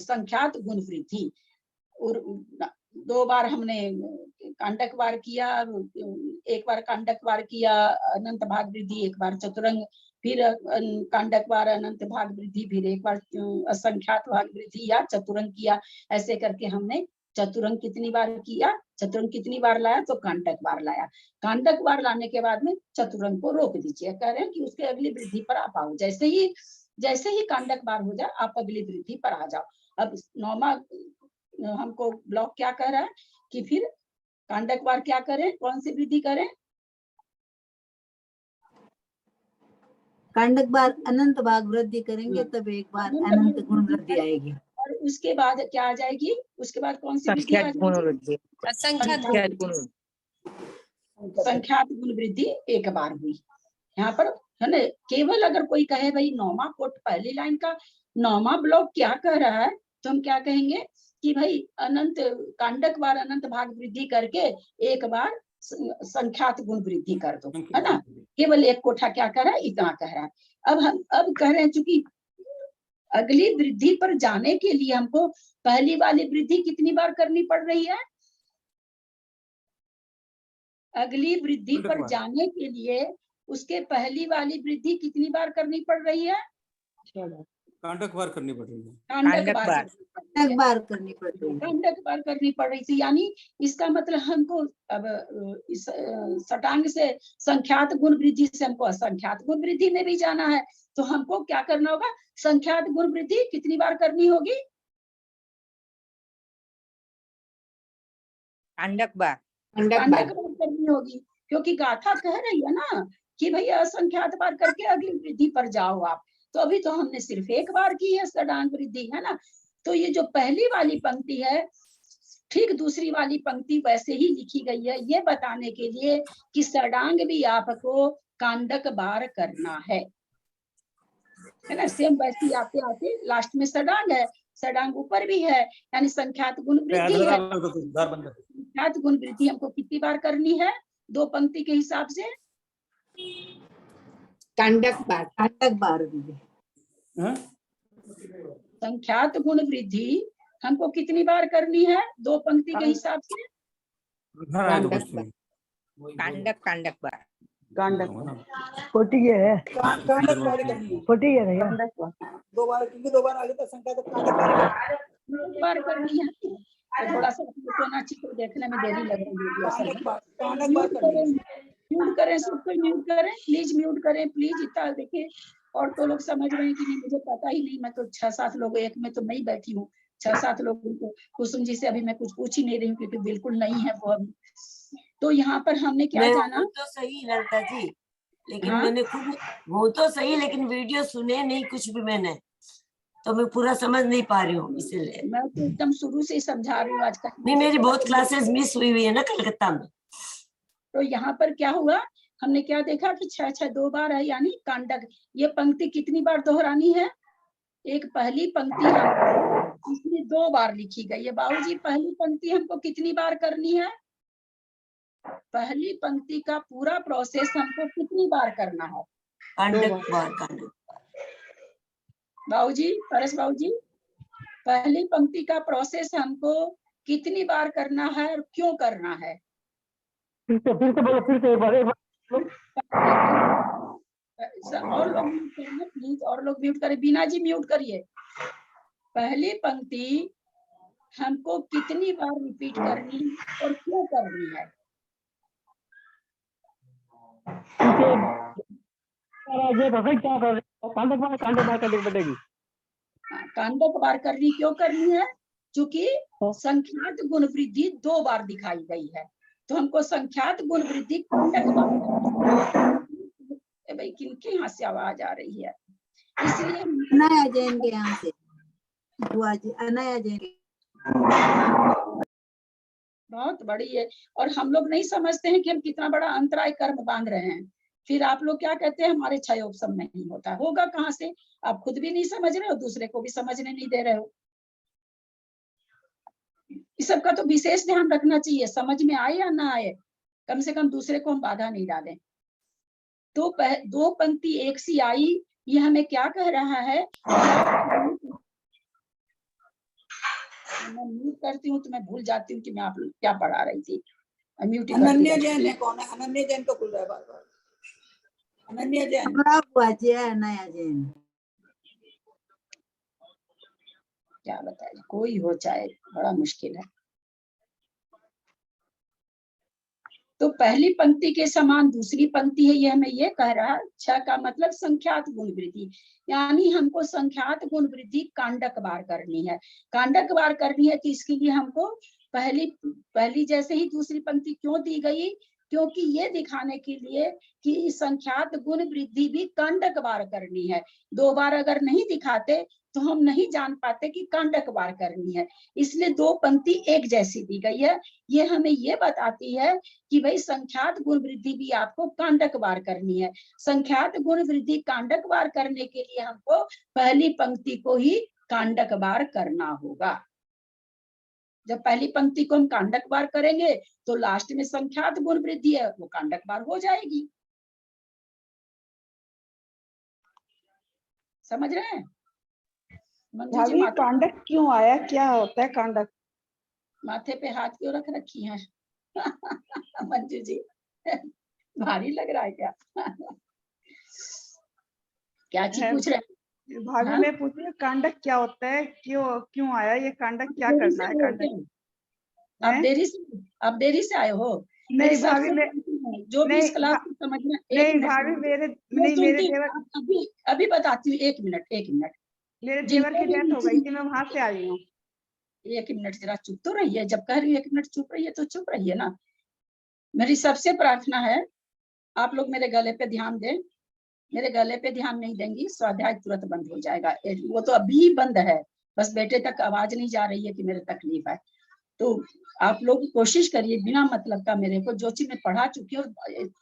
संख्यात गुण वृद्धि और 2 बार हमने कांडक बार किया, एक बार कांडक बार किया अनंत भाग वृद्धि, एक बार चतुरंग, फिर कांडक बार अनंत भाग वृद्धि, फिर एक बार असंख्यात भाग वृद्धि या चतुरंग किया। ऐसे करके हमने चतुरंग कितनी बार किया? चतुरंग कितनी बार लाया? तो कांडक बार लाया। कांडक बार लाने के बाद में चतुरंग को रोक दीजिए। कह रहे हैं कि उसके अगली वृद्धि पर आप आओ। जैसे ही कांडक बार हो जाए आप अगली वृद्धि पर आ जाओ। अब 9वां हमको ब्लॉक क्या कह रहा है कि फिर कांडक बार क्या करें? कौन सी वृद्धि करें? कांडक बार अनंत भाग वृद्धि करेंगे तब एक बार अनंत गुण वृद्धि आएगी। और उसके बाद क्या आ जाएगी? उसके बाद कौन सी वृद्धि आ जाएगी? संख्यात गुण वृद्धि एक बार हुई। यहाँ पर है ना, केवल अगर कोई कहे भाई 9वां कोट पहली लाइन का 9वां ब्लॉक क्या कह रहा है, तो हम क्या कहेंगे कि भाई अनंत कांडक बार अनंत भाग वृद्धि करके एक बार संख्यात गुण वृद्धि कर दो, है ना। केवल एक कोठा क्या कह रहा है? इतना कह रहा है। अब कह रहे हैं चूंकि अगली वृद्धि पर जाने के लिए हमको पहली वाली वृद्धि कितनी बार करनी पड़ रही है? अगली वृद्धि पर जाने के लिए उसके पहली वाली वृद्धि कितनी बार करनी पड़ रही है? कांडक बार करनी पड़ रही है। कांडक बार करनी पड़ रही है। कांडक बार करनी पड़ रही थी। यानी इसका मतलब हमको अब इस षडांग से संख्यात गुण वृद्धि से हमको असंख्यात गुण वृद्धि में भी जाना है। तो हमको क्या करना होगा, संख्यात गुण वृद्धि कितनी बार करनी होगी? कांडक बार कांडक बार करनी होगी, क्योंकि गाथा कह रही है ना कि भैया असंख्यात बार करके अगली वृद्धि पर जाओ आप। तो अभी तो हमने सिर्फ एक बार की है षडांग वृद्धि, है ना। तो ये जो पहली वाली पंक्ति है, ठीक दूसरी वाली पंक्ति वैसे ही लिखी गई है, ये बताने के लिए कि षडांग भी आपको कांडक बार करना है ना। सेम वैसे ही आते आते लास्ट में षडांग है, षडांग ऊपर भी है, यानी संख्यात गुण वृद्धि है। संख्यात गुण वृद्धि हमको कितनी बार करनी है? 2 पंक्ति के हिसाब से कांडक बार संख्यात गुण वृद्धि हमको कितनी बार करनी है? 2 पंक्ति के हिसाब से कांडक बार खोटी है, कांडक बार करनी है, खोटी है भैया, 2 बार, क्योंकि 2 बार आगे तो संख्या तो कांडक बार करनी है। तो थोड़ा सा ना चित्र देखने में देरी लग रही है। म्यूट करें, सबको म्यूट करें, प्लीज म्यूट करें प्लीज। इतना देखिए, और तो लोग समझ रहे हैं कि नहीं मुझे पता ही नहीं, मैं तो 6-7 लोग एक में तो नहीं बैठी हूँ, 6-7 लोगों को। कुसुम जी से अभी मैं कुछ पूछ ही नहीं रही हूँ क्योंकि बिल्कुल नहीं है वो अभी। तो यहाँ पर हमने क्या जाना, तो सही ललिता जी, लेकिन मैंने खूब वो तो सही, लेकिन वीडियो सुने नहीं कुछ भी मैंने, तो मैं पूरा समझ नहीं पा रही हूँ, इसीलिए। मैं तो एकदम शुरू से ही समझा रही हूँ आज का। नहीं, मेरी बहुत क्लासेस मिस हुई है ना कलकत्ता में। तो यहाँ पर क्या हुआ, हमने क्या देखा कि 6-6 2 बार है, यानी कांडक। ये पंक्ति कितनी बार दोहरानी है? एक पहली पंक्ति इसमें 2 बार लिखी गई है। बाबूजी पहली पंक्ति हमको कितनी बार करनी है? पहली पंक्ति का पूरा प्रोसेस हमको कितनी बार करना है? कांडक बार। बाबूजी, परस बाबूजी, पहली पंक्ति का प्रोसेस हमको कितनी बार करना है और क्यों करना है? फिर से बोलो, फिर से एक बार और लोग म्यूट करिए प्लीज, और लोग म्यूट करें। बीना जी म्यूट करिए। पहली पंक्ति हमको कितनी बार रिपीट करनी और क्यों करनी है? कांडक बार करनी क्यों करनी है? क्योंकि संख्यात गुण वृद्धि 2 बार दिखाई गई है, तो हमको संख्यात गुण वृद्धि कांडक बार। भाई किनके यहाँ से आवाज आ रही है? इसलिए अनाया जैन के यहाँ से, बुआ जी अनाया जैन। बहुत बड़ी है, और हम लोग नहीं समझते हैं कि हम कितना बड़ा अंतराय कर्म बांध रहे हैं। फिर आप लोग क्या कहते हैं हमारे क्षयोपशम नहीं होता, होगा कहाँ से? आप खुद भी नहीं समझ रहे हो, दूसरे को भी समझने नहीं दे रहे हो। इस सब का तो विशेष ध्यान रखना चाहिए, समझ में आए या ना आए, कम से कम दूसरे को हम बाधा नहीं डालें। तो 2 पंक्ति एक सी आई, ये हमें क्या कह रहा है? मैं म्यूट करती हूँ तो मैं भूल जाती हूँ कि मैं आप क्या पढ़ा रही थी। अनन्या जैन है, कौन है? अनन्या जैन को खुल रहा है बार-बार। अनन्या जैन, बुआ जी है अनाया जैन। क्या बताइए, कोई हो चाहे, बड़ा मुश्किल है। तो पहली पंक्ति के समान दूसरी पंक्ति है, ये हमें ये कह रहा है। 6 का मतलब संख्यात गुण वृद्धि, यानी हमको संख्यात गुण वृद्धि कांडक बार करनी है। कांडक बार करनी है तो इसके लिए हमको पहली जैसे ही दूसरी पंक्ति क्यों दी गई? क्योंकि ये दिखाने के लिए कि संख्यात गुण वृद्धि भी कांडक बार करनी है। 2 बार अगर नहीं दिखाते तो हम नहीं जान पाते कि कांडक बार करनी है, इसलिए 2 पंक्ति एक जैसी दी गई है। ये हमें ये बताती है कि भाई संख्यात गुण वृद्धि भी आपको कांडक बार करनी है। संख्यात गुण वृद्धि कांडक बार करने के लिए हमको पहली पंक्ति को ही कांडक बार करना होगा। जब पहली पंक्ति को हम कांडक बार करेंगे तो लास्ट में संख्यात गुण वृद्धि है वो कांडक बार हो जाएगी। समझ रहे हैं? भाभी कांडक क्यों आया, क्या होता है कांडक? माथे पे हाथ क्यों रख रखी है? मंजू जी भारी लग रहा है क्या? क्या चीज पूछ रहे हैं भाभी? मैं पूछ रही हूँ कांडक क्या होता है, क्यों आया ये कांडक, क्या करना है कांडक? आप देरी से आए हो। मेरी नहीं भाभी, सबसे जो भी नहीं, इस क्लास को समझ में नहीं भाभी, मेरे देवर, अभी अभी बताती हूँ, 1 मिनट। मेरे देवर की डेथ हो गई थी, मैं वहां से आई हूँ। 1 मिनट जरा चुप तो रहिए, जब कह रही 1 मिनट चुप रहिए तो चुप रहिए ना। मेरी सबसे प्रार्थना है आप लोग मेरे गले पे ध्यान दें। मेरे गले पे ध्यान नहीं देंगी, स्वाध्याय तुरंत बंद हो जाएगा। वो तो अभी बंद है, बस बेटे तक आवाज नहीं जा रही है कि मेरे तकलीफ है। तो आप लोग कोशिश करिए बिना मतलब का, मेरे को जो चीज मैं पढ़ा चुकी हूँ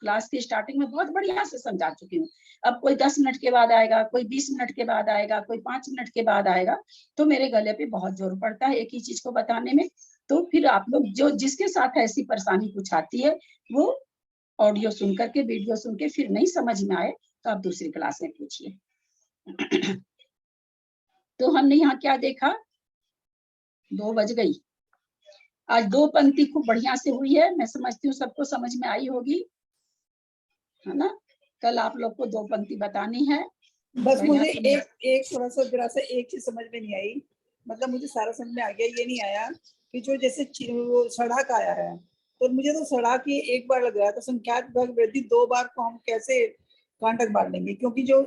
क्लास की स्टार्टिंग में बहुत बढ़िया से समझा चुकी हूँ। अब कोई 10 मिनट के बाद आएगा, कोई 20 मिनट के बाद आएगा, कोई 5 मिनट के बाद आएगा, तो मेरे गले पे बहुत जोर पड़ता है एक ही चीज को बताने में। तो फिर आप लोग जो जिसके साथ ऐसी परेशानी कुछ आती है, वो ऑडियो सुन करके, वीडियो सुन के, फिर नहीं समझ में आए तो आप दूसरी क्लास में पूछिए। तो हमने यहाँ क्या देखा, 2 बज गई। आज 2 पंक्ति खूब बढ़िया से हुई है, मैं समझती हूँ सबको समझ में आई होगी, है ना। कल आप लोग को 2 पंक्ति बतानी है। बस मुझे एक थोड़ा सा जरा सा एक चीज समझ में नहीं आई, मतलब मुझे सारा समझ में आ गया, ये नहीं आया कि जो जैसे वो सड़क आया है, तो मुझे तो सड़क ही एक बार लग रहा है, तो संख्यात भाग वृद्धि 2 बार को हम कैसे कांटक बांट लेंगे? क्योंकि जो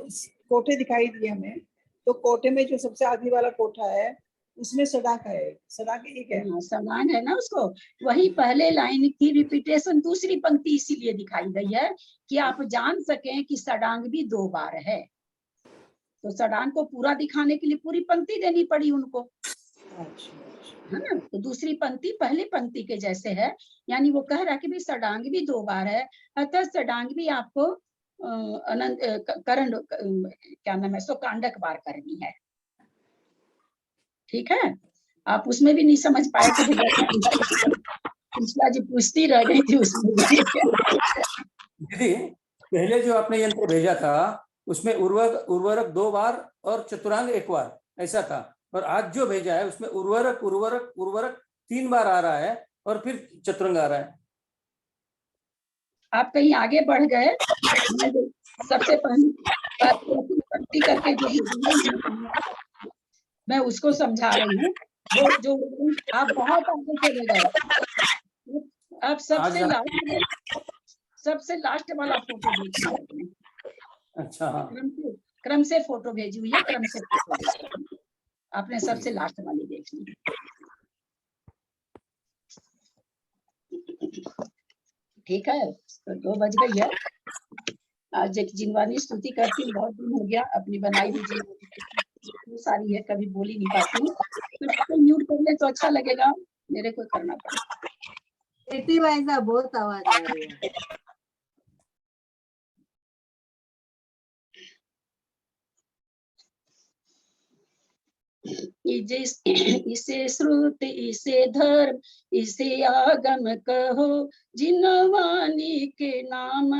कोठे दिखाई दिए हमें, तो कोठे में जो सबसे आगे वाला कोठा है उसमें सड़क है, सड़क एक है, समान है ना उसको। वही पहले लाइन की रिपीटेशन दूसरी पंक्ति इसीलिए दिखाई गई है कि आप जान सकें कि सडांग भी 2 बार है। तो सडांग को पूरा दिखाने के लिए पूरी पंक्ति देनी पड़ी उनको, है ना। तो दूसरी पंक्ति पहली पंक्ति के जैसे है, यानी वो कह रहा है कि भाई सडांग भी 2 बार है, अतः सडांग भी आपको अनंत करण क्या नाम है, सो कांडक बार करनी है। ठीक है, आप उसमें भी नहीं समझ पाए तो पिछला जी पूछती रह गई थी उसमें भी। दीदी पहले जो आपने यंत्र भेजा था उसमें उर्वरक 2 बार और चतुरांग 1 बार ऐसा था, और आज जो भेजा है उसमें उर्वरक 3 बार आ रहा है और फिर चतुरंग आ रहा है। आप कहीं आगे बढ़ गए। सबसे पहले पंक्ति करके जो मैं उसको समझा रही हूँ, जो आप बहुत आगे चले गए। आप सबसे लास्ट वाला फोटो देखिए। अच्छा, क्रम से फोटो भेजी हुई है, क्रम से फोटो भेजी हुई है। आपने सबसे लास्ट वाली देख ली। ठीक है, तो 2 बज गई है। आज एक जिनवानी स्तुति करती हूँ, बहुत दिन हो गया अपनी बनाई हुई जिनवानी सारी है, कभी बोल ही नहीं पाती हूँ। तो म्यूट कर ले तो अच्छा लगेगा, मेरे को करना पड़ेगा। बेटी भाई साहब बहुत आवाज आ रही है। इसे श्रुत इसे धर्म इसे आगम कहो, जिनवानी के नाम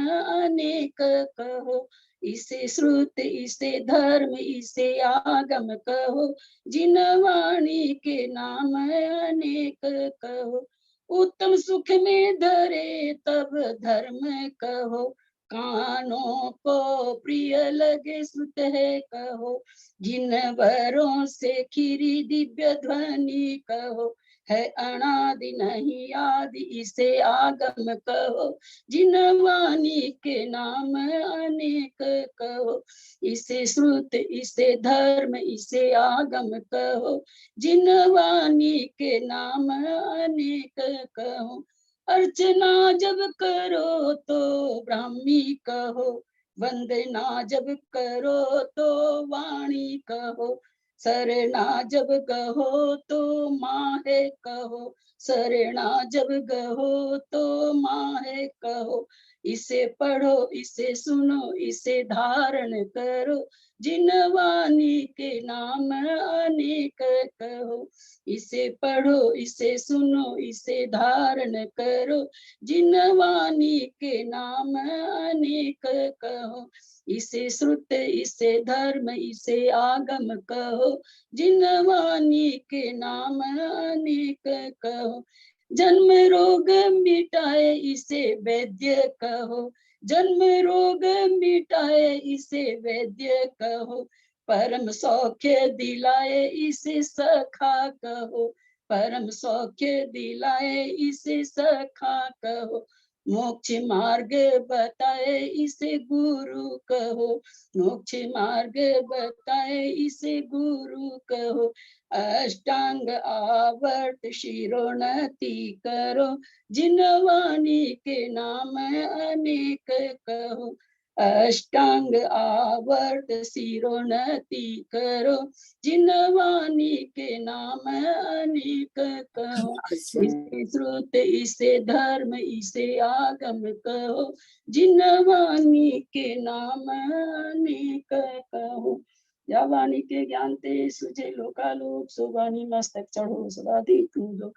अनेक कहो। इसे श्रुत इसे धर्म इसे आगम कहो, जिनवाणी के नाम अनेक कहो। उत्तम सुख में धरे तब धर्म कहो, कानों को प्रिय लगे श्रुत है कहो। जिन वरों से खीरी दिव्य ध्वनि कहो, है अनादि नहीं आदि इसे आगम कहो। जिन वाणी के नाम अनेक कहो, इसे श्रुत इसे धर्म इसे आगम कहो। जिन वाणी के नाम अनेक कहो, अर्चना जब करो तो ब्राह्मी कहो, वंदना जब करो तो वाणी कहो। शरणा जब कहो तो माहे कहो, शरणा जब कहो तो माहे कहो। इसे पढ़ो इसे सुनो इसे धारण करो, जिन वाणी के नाम अनेक कहो। इसे पढ़ो इसे सुनो इसे धारण करो, जिन वाणी के नाम अनेक कहो। इसे श्रुत इसे धर्म इसे आगम कहो, जिन वाणी के नाम अनेक कहो। जन्म रोग मिटाए इसे वैद्य कहो, जन्म रोग मिटाए इसे वैद्य कहो। परम सौख्य दिलाए इसे सखा कहो, परम सौख्य दिलाए इसे सखा कहो। मोक्ष मार्ग बताए इसे गुरु कहो, मोक्ष मार्ग बताए इसे गुरु कहो, अष्टांग आवर्त शिरोन्नति करो, जिन वाणी के नाम अनेक कहो, अष्टांग आवर्त शिरोन्नति करो, जिन वाणी के नाम अनेक कहो, इसे श्रुत इसे धर्म इसे आगम कहो, जिन वाणी के नाम अनेक कहो, या वाणी के ज्ञान ते सुझे लोकालोक, सो वाणी मस्तक चढ़ो सदा दी कूदो।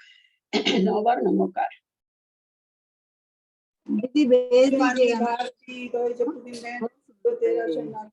9 बार नमोकार। दीदी भेज शिवानी दीजिएगा। भारती, गौरी जपुदीन बहन, सुब्रत तेरा शर्मा।